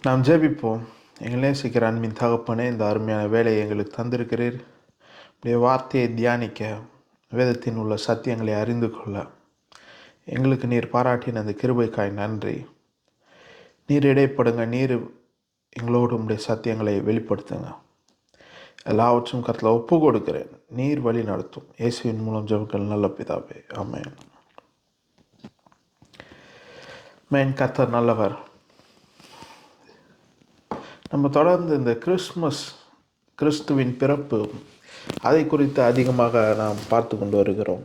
நாம் ஜெபிப்போம். எங்களை நேசிக்கிற அன்பின் தகப்பனே, இந்த அருமையான வேலையை எங்களுக்கு தந்திருக்கிறீர். உடைய வார்த்தையை தியானிக்க, வேதத்தின் உள்ள சத்தியங்களை அறிந்து கொள்ள எங்களுக்கு நீர் பாராட்டின அந்த கிருபைக்காய் நன்றி. நீர் இடைப்படுங்க, நீர் எங்களோடு உடைய சத்தியங்களை வெளிப்படுத்துங்க. எல்லாவற்றும் கருத்தில் ஒப்பு கொடுக்கிறேன். நீர் வழி நடத்தும். இயேசுவின் மூலம் ஜெபங்கள் நல்ல பிதாவே, ஆமென். கர்த்தர் நல்லவர். நம்ம தொடர்ந்து இந்த கிறிஸ்துவின் பிறப்பு அதை குறித்து அதிகமாக நாம் பார்த்து கொண்டு வருகிறோம்.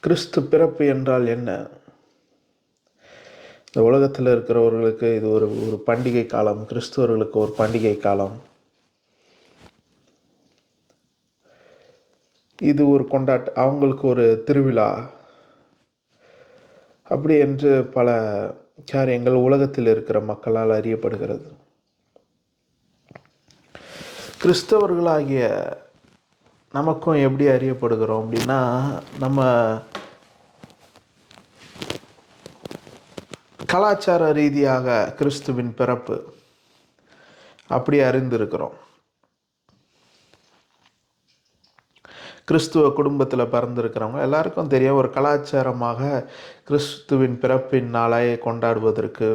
கிறிஸ்து பிறப்பு என்றால் என்ன? இந்த உலகத்தில் இருக்கிறவர்களுக்கு இது ஒரு பண்டிகை காலம், கிறிஸ்துவர்களுக்கு ஒரு பண்டிகை காலம். இது ஒரு அவங்களுக்கு ஒரு திருவிழா, அப்படி என்று பல காரியங்கள் உலகத்தில் இருக்கிற மக்களால் அறியப்படுகிறது. கிறிஸ்தவர்களாகிய நமக்கும் எப்படி அறியப்படுகிறோம் அப்படின்னா, நம்ம கலாச்சார ரீதியாக கிறிஸ்துவின் பிறப்பு அப்படி அறிந்திருக்கிறோம். கிறிஸ்துவ குடும்பத்தில் பிறந்திருக்கிறவங்க எல்லாருக்கும் தெரியும், ஒரு கலாச்சாரமாக கிறிஸ்துவின் பிறப்பின் நாளை கொண்டாடுவதற்கு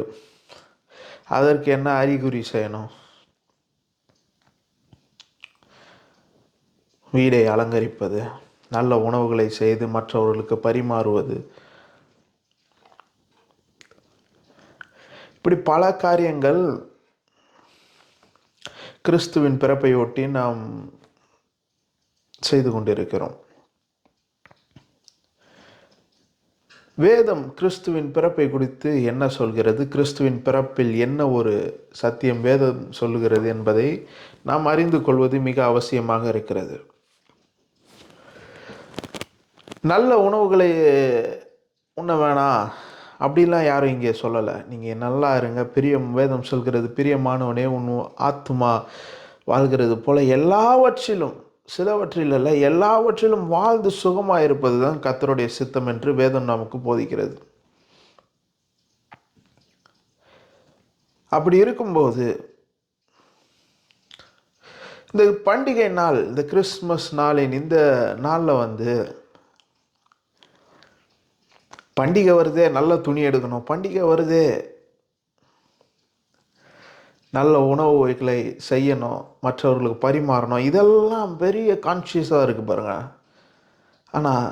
அதற்கு என்ன அறிகுறி செய்யணும்? வீடை அலங்கரிப்பது, நல்ல உணவுகளை செய்து மற்றவர்களுக்கு பரிமாறுவது, இப்படி பல காரியங்கள் கிறிஸ்துவின் பிறப்பையொட்டி நாம் செய்து கொண்டிருக்கிறோம். வேதம் கிறிஸ்துவின் பிறப்பை குறித்து என்ன சொல்கிறது, கிறிஸ்துவின் பிறப்பில் என்ன ஒரு சத்தியம் வேதம் சொல்லுகிறது என்பதை நாம் அறிந்து கொள்வது மிக அவசியமாக இருக்கிறது. நல்ல உணவுகளை உண்ண வேணாம் அப்படிலாம் யாரும் இங்கே சொல்லலை. நீங்கள் நல்லா இருங்க, வேதம் சொல்கிறது பிரியமானவனே உன் ஆத்துமா வாழ்கிறது போல எல்லாவற்றிலும், சிலவற்றில் அல்ல எல்லாவற்றிலும் வாழ்ந்து சுகமாக இருப்பது தான் கர்த்தருடைய சித்தம் என்று வேதம் நமக்கு போதிக்கிறது. அப்படி இருக்கும்போது இந்த பண்டிகை நாள், இந்த கிறிஸ்துமஸ் நாளின் இந்த நாளில் பண்டிகை வருதே, நல்ல துணி எடுக்கணும், பண்டிகை வருதே நல்ல உணவு வகைகளை செய்யணும், மற்றவர்களுக்கு பரிமாறணும், இதெல்லாம் பெரிய கான்ஷியஸாக இருக்குது பாருங்கள். ஆனால்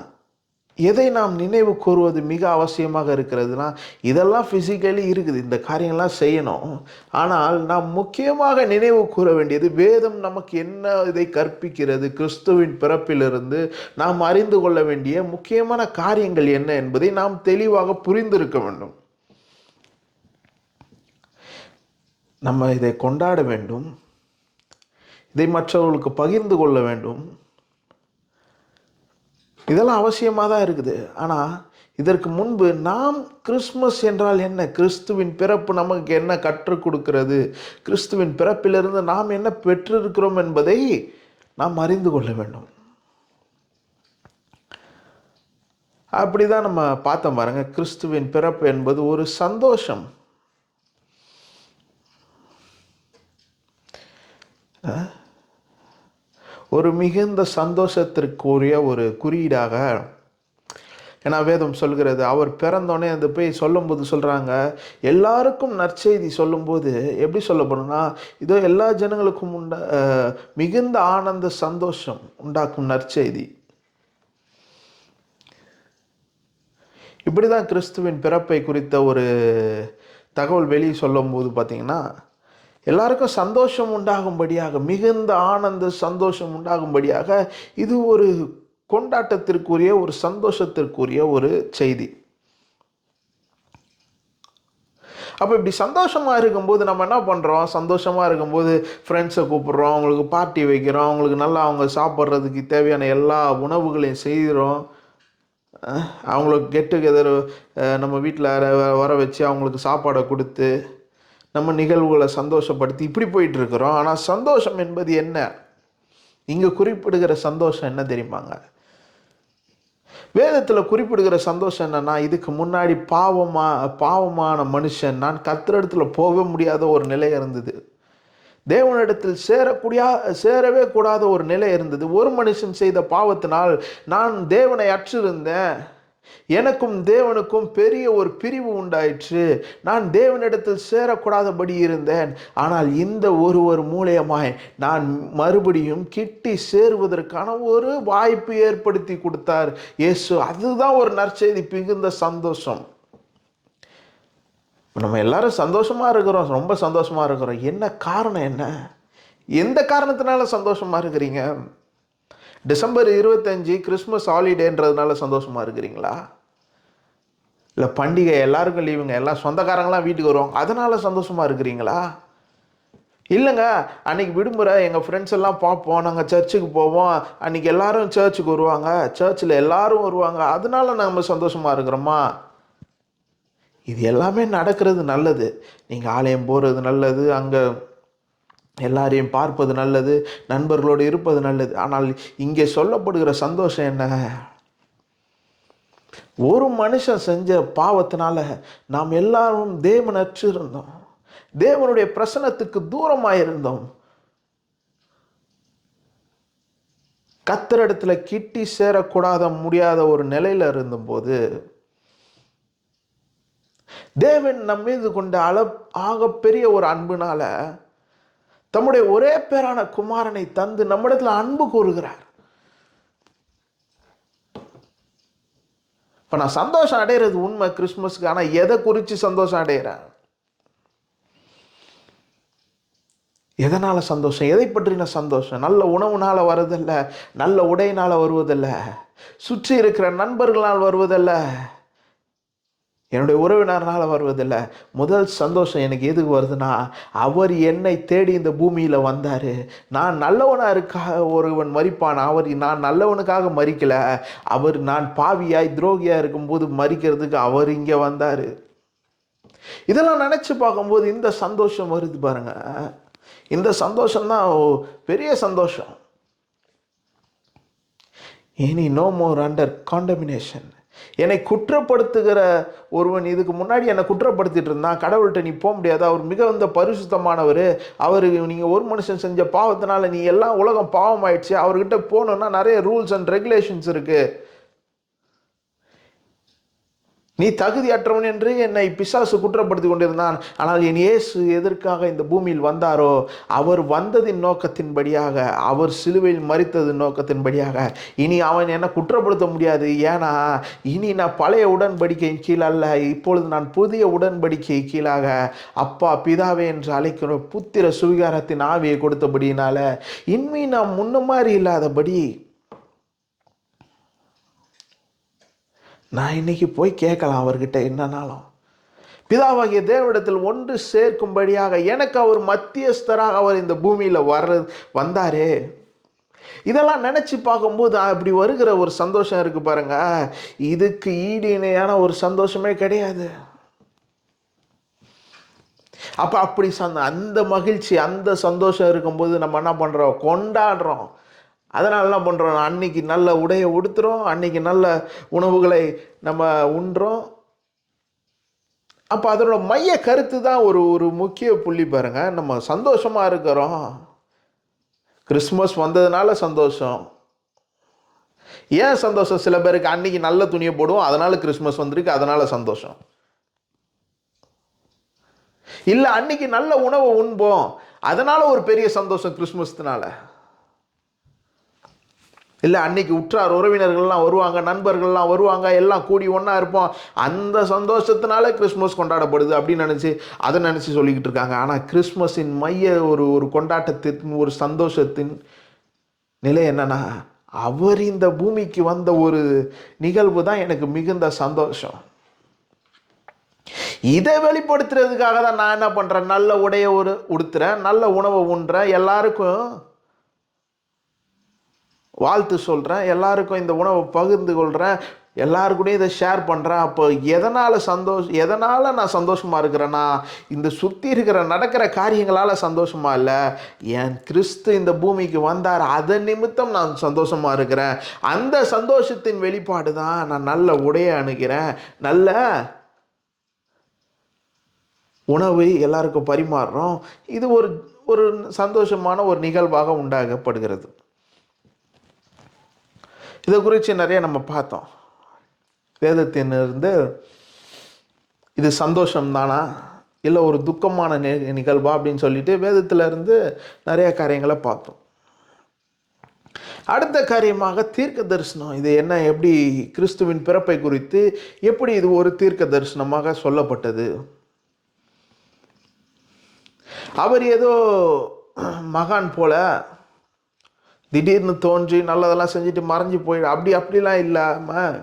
எதை நாம் நினைவு கூறுவது மிக அவசியமாக இருக்கிறதுனா, இதெல்லாம் ஃபிசிக்கலி இருக்குது, இந்த காரியங்கள்லாம் செய்யணும். ஆனால் நாம் முக்கியமாக நினைவு கூற வேண்டியது வேதம் நமக்கு என்ன இதை கற்பிக்கிறது, கிறிஸ்துவின் பிறப்பிலிருந்து நாம் அறிந்து கொள்ள வேண்டிய முக்கியமான காரியங்கள் என்ன என்பதை நாம் தெளிவாக புரிந்திருக்க வேண்டும். நம்ம இதை கொண்டாட வேண்டும், இதை மற்றவர்களுக்கு பகிர்ந்து கொள்ள வேண்டும், இதெல்லாம் அவசியமாக தான் இருக்குது. ஆனால் இதற்கு முன்பு நாம் கிறிஸ்துமஸ் என்றால் என்ன, கிறிஸ்துவின் பிறப்பு நமக்கு என்ன கற்றுக் கொடுக்கிறது, கிறிஸ்துவின் பிறப்பிலிருந்து நாம் என்ன பெற்றிருக்கிறோம் என்பதை நாம் அறிந்து கொள்ள வேண்டும். அப்படிதான் நம்ம பார்த்தோம் பாருங்க. கிறிஸ்துவின் பிறப்பு என்பது ஒரு சந்தோஷம். ஒரு மிகுந்த சந்தோஷத்திற்குரிய ஒரு குறியீடாக, ஏன்னா வேதம் சொல்கிறது, அவர் பிறந்தோடனே அந்த போய் சொல்லும்போது சொல்கிறாங்க, எல்லாருக்கும் நற்செய்தி சொல்லும்போது எப்படி சொல்லப்படும்னா, இதோ எல்லா ஜனங்களுக்கும் மிகுந்த ஆனந்த சந்தோஷம் உண்டாக்கும் நற்செய்தி. இப்படி தான் கிறிஸ்துவின் பிறப்பை குறித்த ஒரு தகவல் வெளியே சொல்லும் போது பார்த்தீங்கன்னா, எல்லாருக்கும் சந்தோஷம் உண்டாகும்படியாக, மிகுந்த ஆனந்த சந்தோஷம் உண்டாகும்படியாக இது ஒரு கொண்டாட்டத்திற்குரிய, ஒரு சந்தோஷத்திற்குரிய ஒரு செய்தி. அப்போ இப்படி சந்தோஷமாக இருக்கும்போது நம்ம என்ன பண்ணுறோம், சந்தோஷமாக இருக்கும்போது ஃப்ரெண்ட்ஸை கூப்பிட்றோம், அவங்களுக்கு பார்ட்டி வைக்கிறோம், அவங்களுக்கு நல்லா அவங்க சாப்பிட்றதுக்கு தேவையான எல்லா உணவுகளையும் செய்கிறோம், அவங்களுக்கு கெட் டுகெதர் நம்ம வீட்டில் வர வச்சு அவங்களுக்கு சாப்பாடை கொடுத்து நம்ம நிகழ்வுகளை சந்தோஷப்படுத்தி இப்படி போயிட்டுருக்கிறோம். ஆனால் சந்தோஷம் என்பது என்ன? இங்கே குறிப்பிடுகிற சந்தோஷம் என்ன தெரியுமாங்க? வேதத்தில் குறிப்பிடுகிற சந்தோஷம் என்னன்னா, இதுக்கு முன்னாடி பாவமான மனுஷன், நான் கர்த்தரிடத்துல போக முடியாத ஒரு நிலை இருந்தது. தேவனிடத்தில் சேரவே கூடாத ஒரு நிலை இருந்தது. ஒரு மனுஷன் செய்த பாவத்தினால் நான் தேவனை அற்றிருந்தேன். எனக்கும் தேவனுக்கும் பெரிய ஒரு பிரிவு உண்டாயிற்று. நான் தேவனிடத்தில் சேரக்கூடாதபடி இருந்தேன். ஆனால் இந்த ஒருவர் மூலியமாய் நான் மறுபடியும் கிட்டி சேருவதற்கான ஒரு வாய்ப்பு ஏற்படுத்தி கொடுத்தார் இயேசு. அதுதான் ஒரு நற்செய்தி, மிகுந்த சந்தோஷம். நம்ம எல்லாரும் சந்தோஷமா இருக்கிறோம், ரொம்ப சந்தோஷமா இருக்கிறோம். என்ன காரணம் என்ன? எந்த காரணத்தினால சந்தோஷமா இருக்கிறீங்க? டிசம்பர் 25 கிறிஸ்மஸ் ஹாலிடேன்றதுனால சந்தோஷமா இருக்கிறீங்களா? இல்லை பண்டிகை எல்லாருக்கும் லீவுங்க, எல்லாம் சொந்தக்காரங்களாம் வீட்டுக்கு வருவாங்க, அதனால சந்தோஷமா இருக்கிறீங்களா? இல்லைங்க, அன்னைக்கு விடுமுறை, எங்கள் ஃப்ரெண்ட்ஸ் எல்லாம் பார்ப்போம், நாங்கள் சர்ச்சுக்கு போவோம், அன்னைக்கு எல்லாரும் சர்ச்சுக்கு வருவாங்க, சர்ச்சில் எல்லாரும் வருவாங்க, அதனால நம்ம சந்தோஷமா இருக்கிறோமா? இது எல்லாமே நடக்கிறது நல்லது. நீங்கள் ஆலயம் போகிறது நல்லது, அங்கே எல்லாரையும் பார்ப்பது நல்லது, நண்பர்களோடு இருப்பது நல்லது. ஆனால் இங்கே சொல்லப்படுகிற சந்தோஷம் என்ன? ஒரு மனுஷன் செஞ்ச பாவத்தினால நாம் எல்லாரும் தேவனற்று இருந்தோம், தேவனுடைய பிரசன்னத்துக்கு தூரமாக இருந்தோம். கர்த்தரிடத்துல கிட்டி சேரக்கூடாத முடியாத ஒரு நிலையில இருந்தபோது தேவன் நம் மீது கொண்ட ஆக பெரிய ஒரு அன்புனால தம்முடைய ஒரே பேரான குமாரனை தந்து நம்மிடத்துல அன்பு கூறுகிறார். இப்ப நான் சந்தோஷம் அடைகிறது உண்மை கிறிஸ்துமஸ்க்கு. ஆனா எதை குறித்து சந்தோஷம் அடைகிறேன்? எதனால சந்தோஷம்? எதை பற்றின சந்தோஷம்? நல்ல உணவுனால வருவதில்ல, நல்ல உடையினால வருவதில்ல, சுற்றி இருக்கிற நண்பர்களால் வருவதில்ல, என்னுடைய உறவினர்னால வருவதில்லை. முதல் சந்தோஷம் எனக்கு எதுக்கு வருதுன்னா, அவர் என்னை தேடி இந்த பூமியில் வந்தார். நான் நல்லவனாக ஒருவன் மரிப்பான், நான் நல்லவனுக்காக மரிக்கல, நான் பாவியாய் துரோகியாக இருக்கும்போது மரிக்கிறதுக்கு அவர் இங்கே வந்தார். இதெல்லாம் நினச்சி பார்க்கும்போது இந்த சந்தோஷம் வருது பாருங்க. இந்த சந்தோஷம்தான் பெரிய சந்தோஷம். இனி நோ மோர் அண்டர் காண்டமினேஷன். என்னை குற்றப்படுத்துகிற ஒருவன் இதுக்கு முன்னாடி என்னை குற்றப்படுத்திட்டு இருந்தான், கடவுள்கிட்ட நீ போக முடியாது, அவர் மிகுந்த பரிசுத்தமானவர், நீங்கள் ஒரு மனுஷன் செஞ்ச பாவத்தினால நீ எல்லாம் உலகம் பாவம் ஆயிடுச்சு, அவர்கிட்ட போகணுன்னா நிறைய ரூல்ஸ் அண்ட் ரெகுலேஷன்ஸ் இருக்குது, நீ தகுதியற்றவன் என்று என்னை பிசாசு குற்றப்படுத்தி கொண்டிருந்தான். ஆனால் என் இயேசு எதற்காக இந்த பூமியில் வந்தாரோ, அவர் வந்ததின் நோக்கத்தின்படியாக, அவர் சிலுவையில் மரித்ததின் நோக்கத்தின்படியாக இனி அவன் என்னை குற்றப்படுத்த முடியாது. ஏன்னா இனி நான் பழைய உடன்படிக்கையின் கீழ் அல்ல, இப்பொழுது நான் புதிய உடன்படிக்கை கீழாக அப்பா பிதாவே என்று அழைக்கிற புத்திர சுவிகாரத்தின் ஆவியை கொடுத்தபடியினால இனிமே நாம் முன்ன மாதிரி இல்லாதபடி நான் இன்னைக்கு போய் கேட்கலாம் அவர்கிட்ட என்னன்னாலும். பிதாவாகிய தேவனிடத்தில் ஒன்று சேர்க்கும்படியாக எனக்கு அவர் மத்தியஸ்தராக அவர் இந்த பூமியில் வந்தாரே. இதெல்லாம் நினச்சி பார்க்கும்போது அப்படி வருகிற ஒரு சந்தோஷம் இருக்குது பாருங்க, இதுக்கு ஈடு இணையான ஒரு சந்தோஷமே கிடையாது. அப்போ அப்படி அந்த மகிழ்ச்சி, அந்த சந்தோஷம் இருக்கும்போது நம்ம என்ன பண்ணுறோம்? கொண்டாடுறோம். அதனால் என்ன பண்ணுறோம்? அன்னைக்கு நல்ல உடையை உடுத்துகிறோம், அன்னைக்கு நல்ல உணவுகளை நம்ம உண்றோம். அப்போ அதனோட மைய கருத்து தான் ஒரு முக்கிய புள்ளி பாருங்க. நம்ம சந்தோஷமாக இருக்கிறோம், கிறிஸ்மஸ் வந்ததுனால சந்தோஷம். ஏன் சந்தோஷம்? சில பேருக்கு அன்னைக்கு நல்ல துணியை போடுவோம், அதனால கிறிஸ்மஸ் வந்திருக்கு, அதனால சந்தோஷம். இல்லை அன்னைக்கு நல்ல உணவை உண்போம், அதனால ஒரு பெரிய சந்தோஷம் கிறிஸ்மஸ்னால. இல்லை அன்னைக்கு உற்றார் உறவினர்கள்லாம் வருவாங்க, நண்பர்கள்லாம் வருவாங்க, எல்லாம் கூடி ஒன்றா இருப்போம், அந்த சந்தோஷத்தினால கிறிஸ்மஸ் கொண்டாடப்படுது அப்படின்னு அதை நினச்சி சொல்லிக்கிட்டு இருக்காங்க. ஆனால் கிறிஸ்மஸின் மைய ஒரு கொண்டாட்டத்தின், ஒரு சந்தோஷத்தின் நிலை என்னன்னா, அவர் இந்த பூமிக்கு வந்த ஒரு நிகழ்வு தான் எனக்கு மிகுந்த சந்தோஷம். இதை வெளிப்படுத்துறதுக்காக தான் நான் என்ன பண்ணுறேன்? நல்ல உடையை உடுத்துறேன், நல்ல உணவை உண்றேன், எல்லாருக்கும் வாழ்த்து சொல்கிறேன், எல்லாருக்கும் இந்த உணவை பகிர்ந்து கொள்கிறேன், எல்லாருக்கூடயும் இதை ஷேர் பண்ணுறேன். அப்போ எதனால் நான் சந்தோஷமாக இருக்கிறேன்னா, இந்த சுற்றி இருக்கிற நடக்கிற காரியங்களால் சந்தோஷமாக இல்லை, என் கிறிஸ்து இந்த பூமிக்கு வந்தார், அதன் நிமித்தம் நான் சந்தோஷமாக இருக்கிறேன். அந்த சந்தோஷத்தின் வெளிப்பாடு தான் நான் நல்ல உடையை அணுகிறேன், நல்ல உணவை எல்லாருக்கும் பரிமாறுறோம். இது ஒரு ஒரு சந்தோஷமான ஒரு நிகழ்வாக உண்டாகப்படுகிறது. இதை குறித்து நிறைய நம்ம பார்த்தோம். வேதத்தினிருந்து இது சந்தோஷம் தானா இல்லை ஒரு துக்கமான நிகழ்வா அப்படின்னு சொல்லிட்டு வேதத்திலிருந்து நிறைய காரியங்களை பார்த்தோம். அடுத்த காரியமாக தீர்க்க தரிசனம். இது என்ன, எப்படி கிறிஸ்துவின் பிறப்பை குறித்து எப்படி இது ஒரு தீர்க்க தரிசனமாக சொல்லப்பட்டது? அவர் ஏதோ மகான் போல திடீர்னு தோன்றி நல்லதெல்லாம் செஞ்சுட்டு மறைஞ்சு போயிடு அப்படிலாம் இல்லாமல்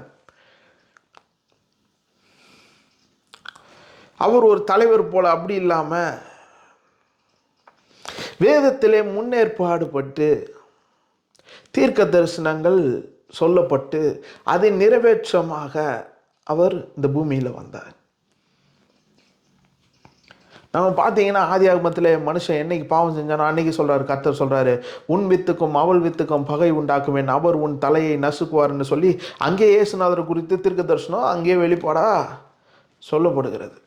அவர் ஒரு தலைவர் போல அப்படி இல்லாமல் வேதத்திலே முன்னேற்பாடுபட்டு தீர்க்க தரிசனங்கள் சொல்லப்பட்டு அதன் நிறைவேற்றமாக அவர் இந்த பூமியில் வந்தார். நம்ம பார்த்தீங்கன்னா ஆதியாகமத்தில் மனுஷன் என்னைக்கு பாவம் செஞ்சானோ அன்னைக்கு சொல்கிறாரு, கர்த்தர் சொல்கிறாரு, உன் வித்துக்கும் அவள் வித்துக்கும் பகை உண்டாக்குவேன், அவர் உன் தலையை நசுக்குவார்னு சொல்லி அங்கே இயேசுநாதரை குறித்து தீர்க்க தரிசனம் அங்கே வெளிப்பாடா சொல்லப்படுகிறது.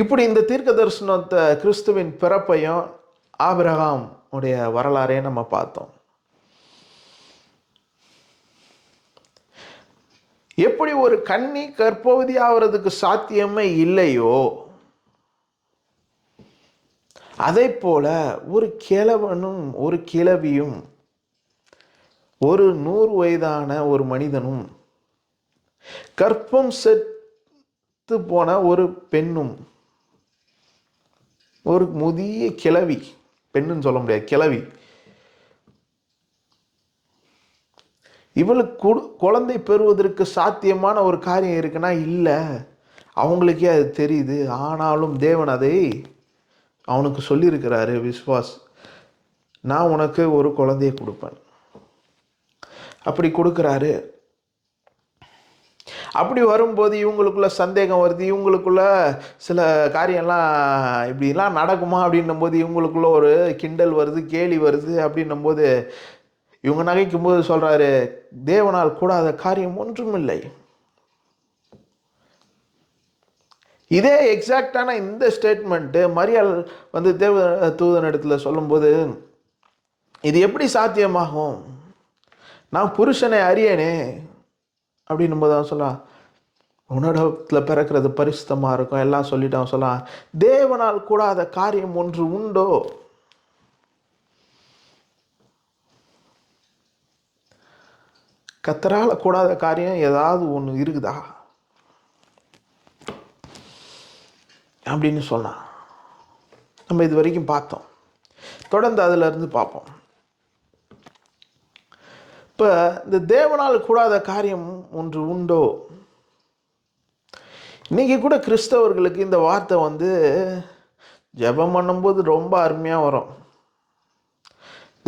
இப்படி இந்த தீர்க்க தரிசனத்தை கிறிஸ்துவின் பிறப்பையும் ஆபிரகாம் உடைய வரலாறையும் நம்ம பார்த்தோம். எப்படி ஒரு கன்னி கர்ப்பவதி ஆகிறதுக்கு சாத்தியமே இல்லையோ, அதை போல ஒரு கிழவனும் ஒரு கிழவியும் ஒரு 100 வயதான ஒரு மனிதனும் கர்ப்பம் செத்து போன ஒரு பெண்ணும் ஒரு முதிய கிழவி, பெண்ணுன்னு சொல்ல முடியாது, கிழவி, இவளுக்கு குழந்தை பெறுவதற்கு சாத்தியமான ஒரு காரியம் இருக்குன்னா இல்லை, அவங்களுக்கே அது தெரியுது. ஆனாலும் தேவன் அதை அவனுக்கு சொல்லியிருக்கிறாரு, விஸ்வாஸ், நான் உனக்கு ஒரு குழந்தையை கொடுப்பேன். அப்படி கொடுக்குறாரு. அப்படி வரும்போது இவங்களுக்குள்ள சந்தேகம் வருது, இவங்களுக்குள்ள சில காரியம்லாம் இப்படிலாம் நடக்குமா அப்படின்னும் போது இவங்களுக்குள்ள ஒரு கிண்டல் வருது, கேலி வருது. அப்படின்னும் போது இவங்க நகைக்கும் போது சொல்கிறாரு, தேவனால் கூடாத காரியம் ஒன்றுமில்லை. இதே எக்ஸாக்டான இந்த ஸ்டேட்மெண்ட்டு மரியாள் தேவ தூதன் இடத்துல சொல்லும்போது, இது எப்படி சாத்தியமாகும், நான் புருஷனை அறியனே அப்படின்னும் போது அவன் சொல்லலாம், உன்னடத்தில் பிறக்கிறது பரிசுத்தமாக இருக்கும் எல்லாம் சொல்லிட்டு அவன் சொல்லலாம், தேவனால் கூடாத காரியம் ஒன்று உண்டோ? கர்த்தரால் கூடாத காரியம் ஏதாவது ஒன்று இருக்குதா அப்படின்னு சொன்னான். நம்ம இது வரைக்கும் பார்த்தோம், தொடர்ந்து அதிலிருந்து பார்ப்போம். இப்போ இந்த தேவனால் கூடாத காரியம் ஒன்று உண்டோ, இன்னைக்கு கூட கிறிஸ்தவர்களுக்கு இந்த வார்த்தை ஜெபம் பண்ணும்போது ரொம்ப அருமையாக வரும்.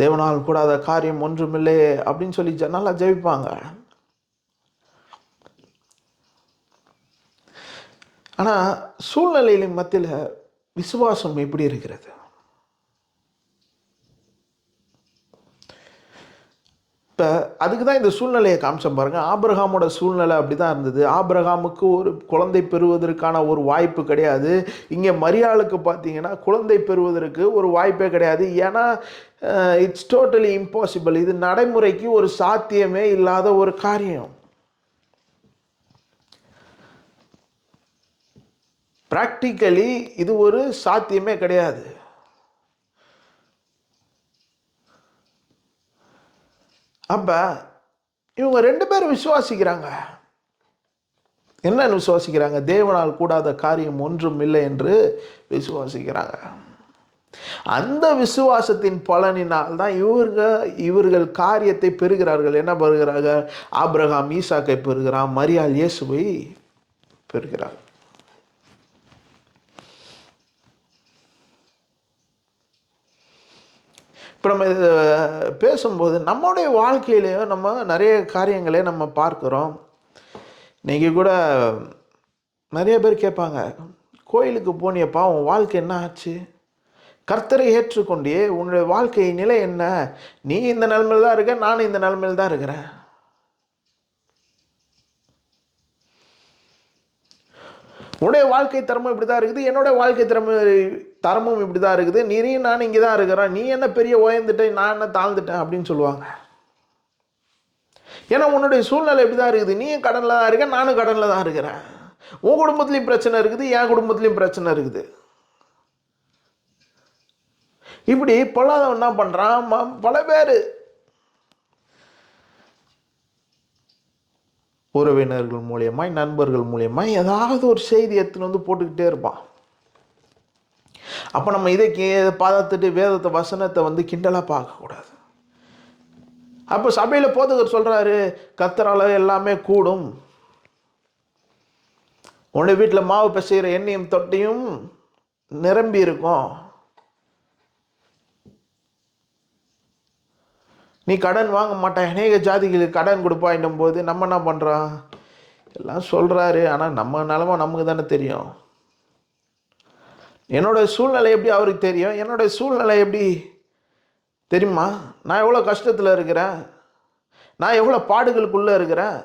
தேவனால் கூடாத காரியம் ஒன்றுமில்லை அப்படின்னு சொல்லி நல்லா ஜெபிப்பாங்க. ஆனால் சூழ்நிலைகளின் மத்தியில் விசுவாசம் எப்படி இருக்கிறது? இப்போ அதுக்கு தான் இந்த சூழ்நிலையை காமிச்சோம் பாருங்க. ஆபிரகாமோட சூழ்நிலை அப்படி தான் இருந்தது. ஆபிரகாமுக்கு ஒரு குழந்தை பெறுவதற்கான ஒரு வாய்ப்பு கிடையாது. இங்கே மரியாளுக்கு பார்த்தீங்கன்னா குழந்தை பெறுவதற்கு ஒரு வாய்ப்பே கிடையாது. ஏன்னா இட்ஸ் டோட்டலி இம்பாசிபிள். இது நடைமுறைக்கு ஒரு சாத்தியமே இல்லாத ஒரு காரியம். பிராக்டிக்கலி இது ஒரு சாத்தியமே கிடையாது. அப்ப இவங்க 2 பேரும் விசுவாசிக்கிறாங்க. என்னன்னு விசுவாசிக்கிறாங்க? தேவனால் கூடாத காரியம் ஒன்றும் இல்லை என்று விசுவாசிக்கிறாங்க. அந்த விசுவாசத்தின் பலனினால் தான் இவர்கள் காரியத்தை பெறுகிறார்கள். என்ன பெறுகிறார்கள்? ஆபிரகாம் ஈசாக்கை பெறுகிறான், மரியாள் இயேசுவை பெறுகிறார். இப்போ நம்ம இதை பேசும்போது நம்முடைய வாழ்க்கையிலேயோ நம்ம நிறைய காரியங்களே நம்ம பார்க்குறோம். இன்றைக்கி கூட நிறைய பேர் கேட்பாங்க, கோயிலுக்கு போனியப்பா உன் வாழ்க்கை என்ன ஆச்சு? கர்த்தரை ஏற்றுக்கொண்டே உன்னுடைய வாழ்க்கை நிலை என்ன? நீ இந்த நிலைமையில் தான் இருக்க, நானும் இந்த நிலைமையில் தான் இருக்கிறேன். உன்னுடைய வாழ்க்கை தரமும் இப்படி தான் இருக்குது, என்னுடைய வாழ்க்கை தரமும் இப்படி தான் இருக்குது, நீயும் நானும் இங்கே தான் இருக்கிறோம், நீ என்ன பெரிய உயர்ந்துட்டேன், நான் என்ன தாழ்ந்துட்டேன் அப்படின்னு சொல்லுவாங்க. ஏன்னா உன்னுடைய சூழ்நிலை இப்படி தான் இருக்குது, நீயும் கடனில் தான் இருக்க, நானும் கடனில் தான் இருக்கிறேன். உன் குடும்பத்துலேயும் பிரச்சனை இருக்குது, என் குடும்பத்துலேயும் பிரச்சனை இருக்குது. இப்படி பொல்லாதவன் என்ன பண்ணுறான், பல பேர் உறவினர்கள் மூலியமாய் நண்பர்கள் மூலியமாய் ஏதாவது ஒரு செய்தி எடுத்துன்னு வந்து போட்டுக்கிட்டே இருப்பான். அப்போ நம்ம இதை பார்த்துட்டு வேதத்தை வசனத்தை வந்து கிண்டலாக பார்க்கக்கூடாது. அப்போ சபையில் போதகர் சொல்கிறாரு, கர்த்தரால எல்லாமே கூடும், உன்னுடைய வீட்டில் மாவு பிசைகிற எண்ணெயும் தொட்டியும் நிரம்பி இருக்கும், நீ கடன் வாங்க மாட்டாய், அநேக ஜாதிகளுக்கு கடன் கொடுப்பாயின்னும் போது நம்ம என்ன பண்ணுறோம், எல்லாம் சொல்கிறாரு, ஆனால் நம்ம நிலமை நமக்கு தானே தெரியும். என்னோடய சூழ்நிலை எப்படி அவருக்கு தெரியும்? என்னுடைய சூழ்நிலை எப்படி தெரியுமா? நான் எவ்வளோ கஷ்டத்தில் இருக்கிறேன், நான் எவ்வளோ பாடுகளுக்குள்ளே இருக்கிறேன்,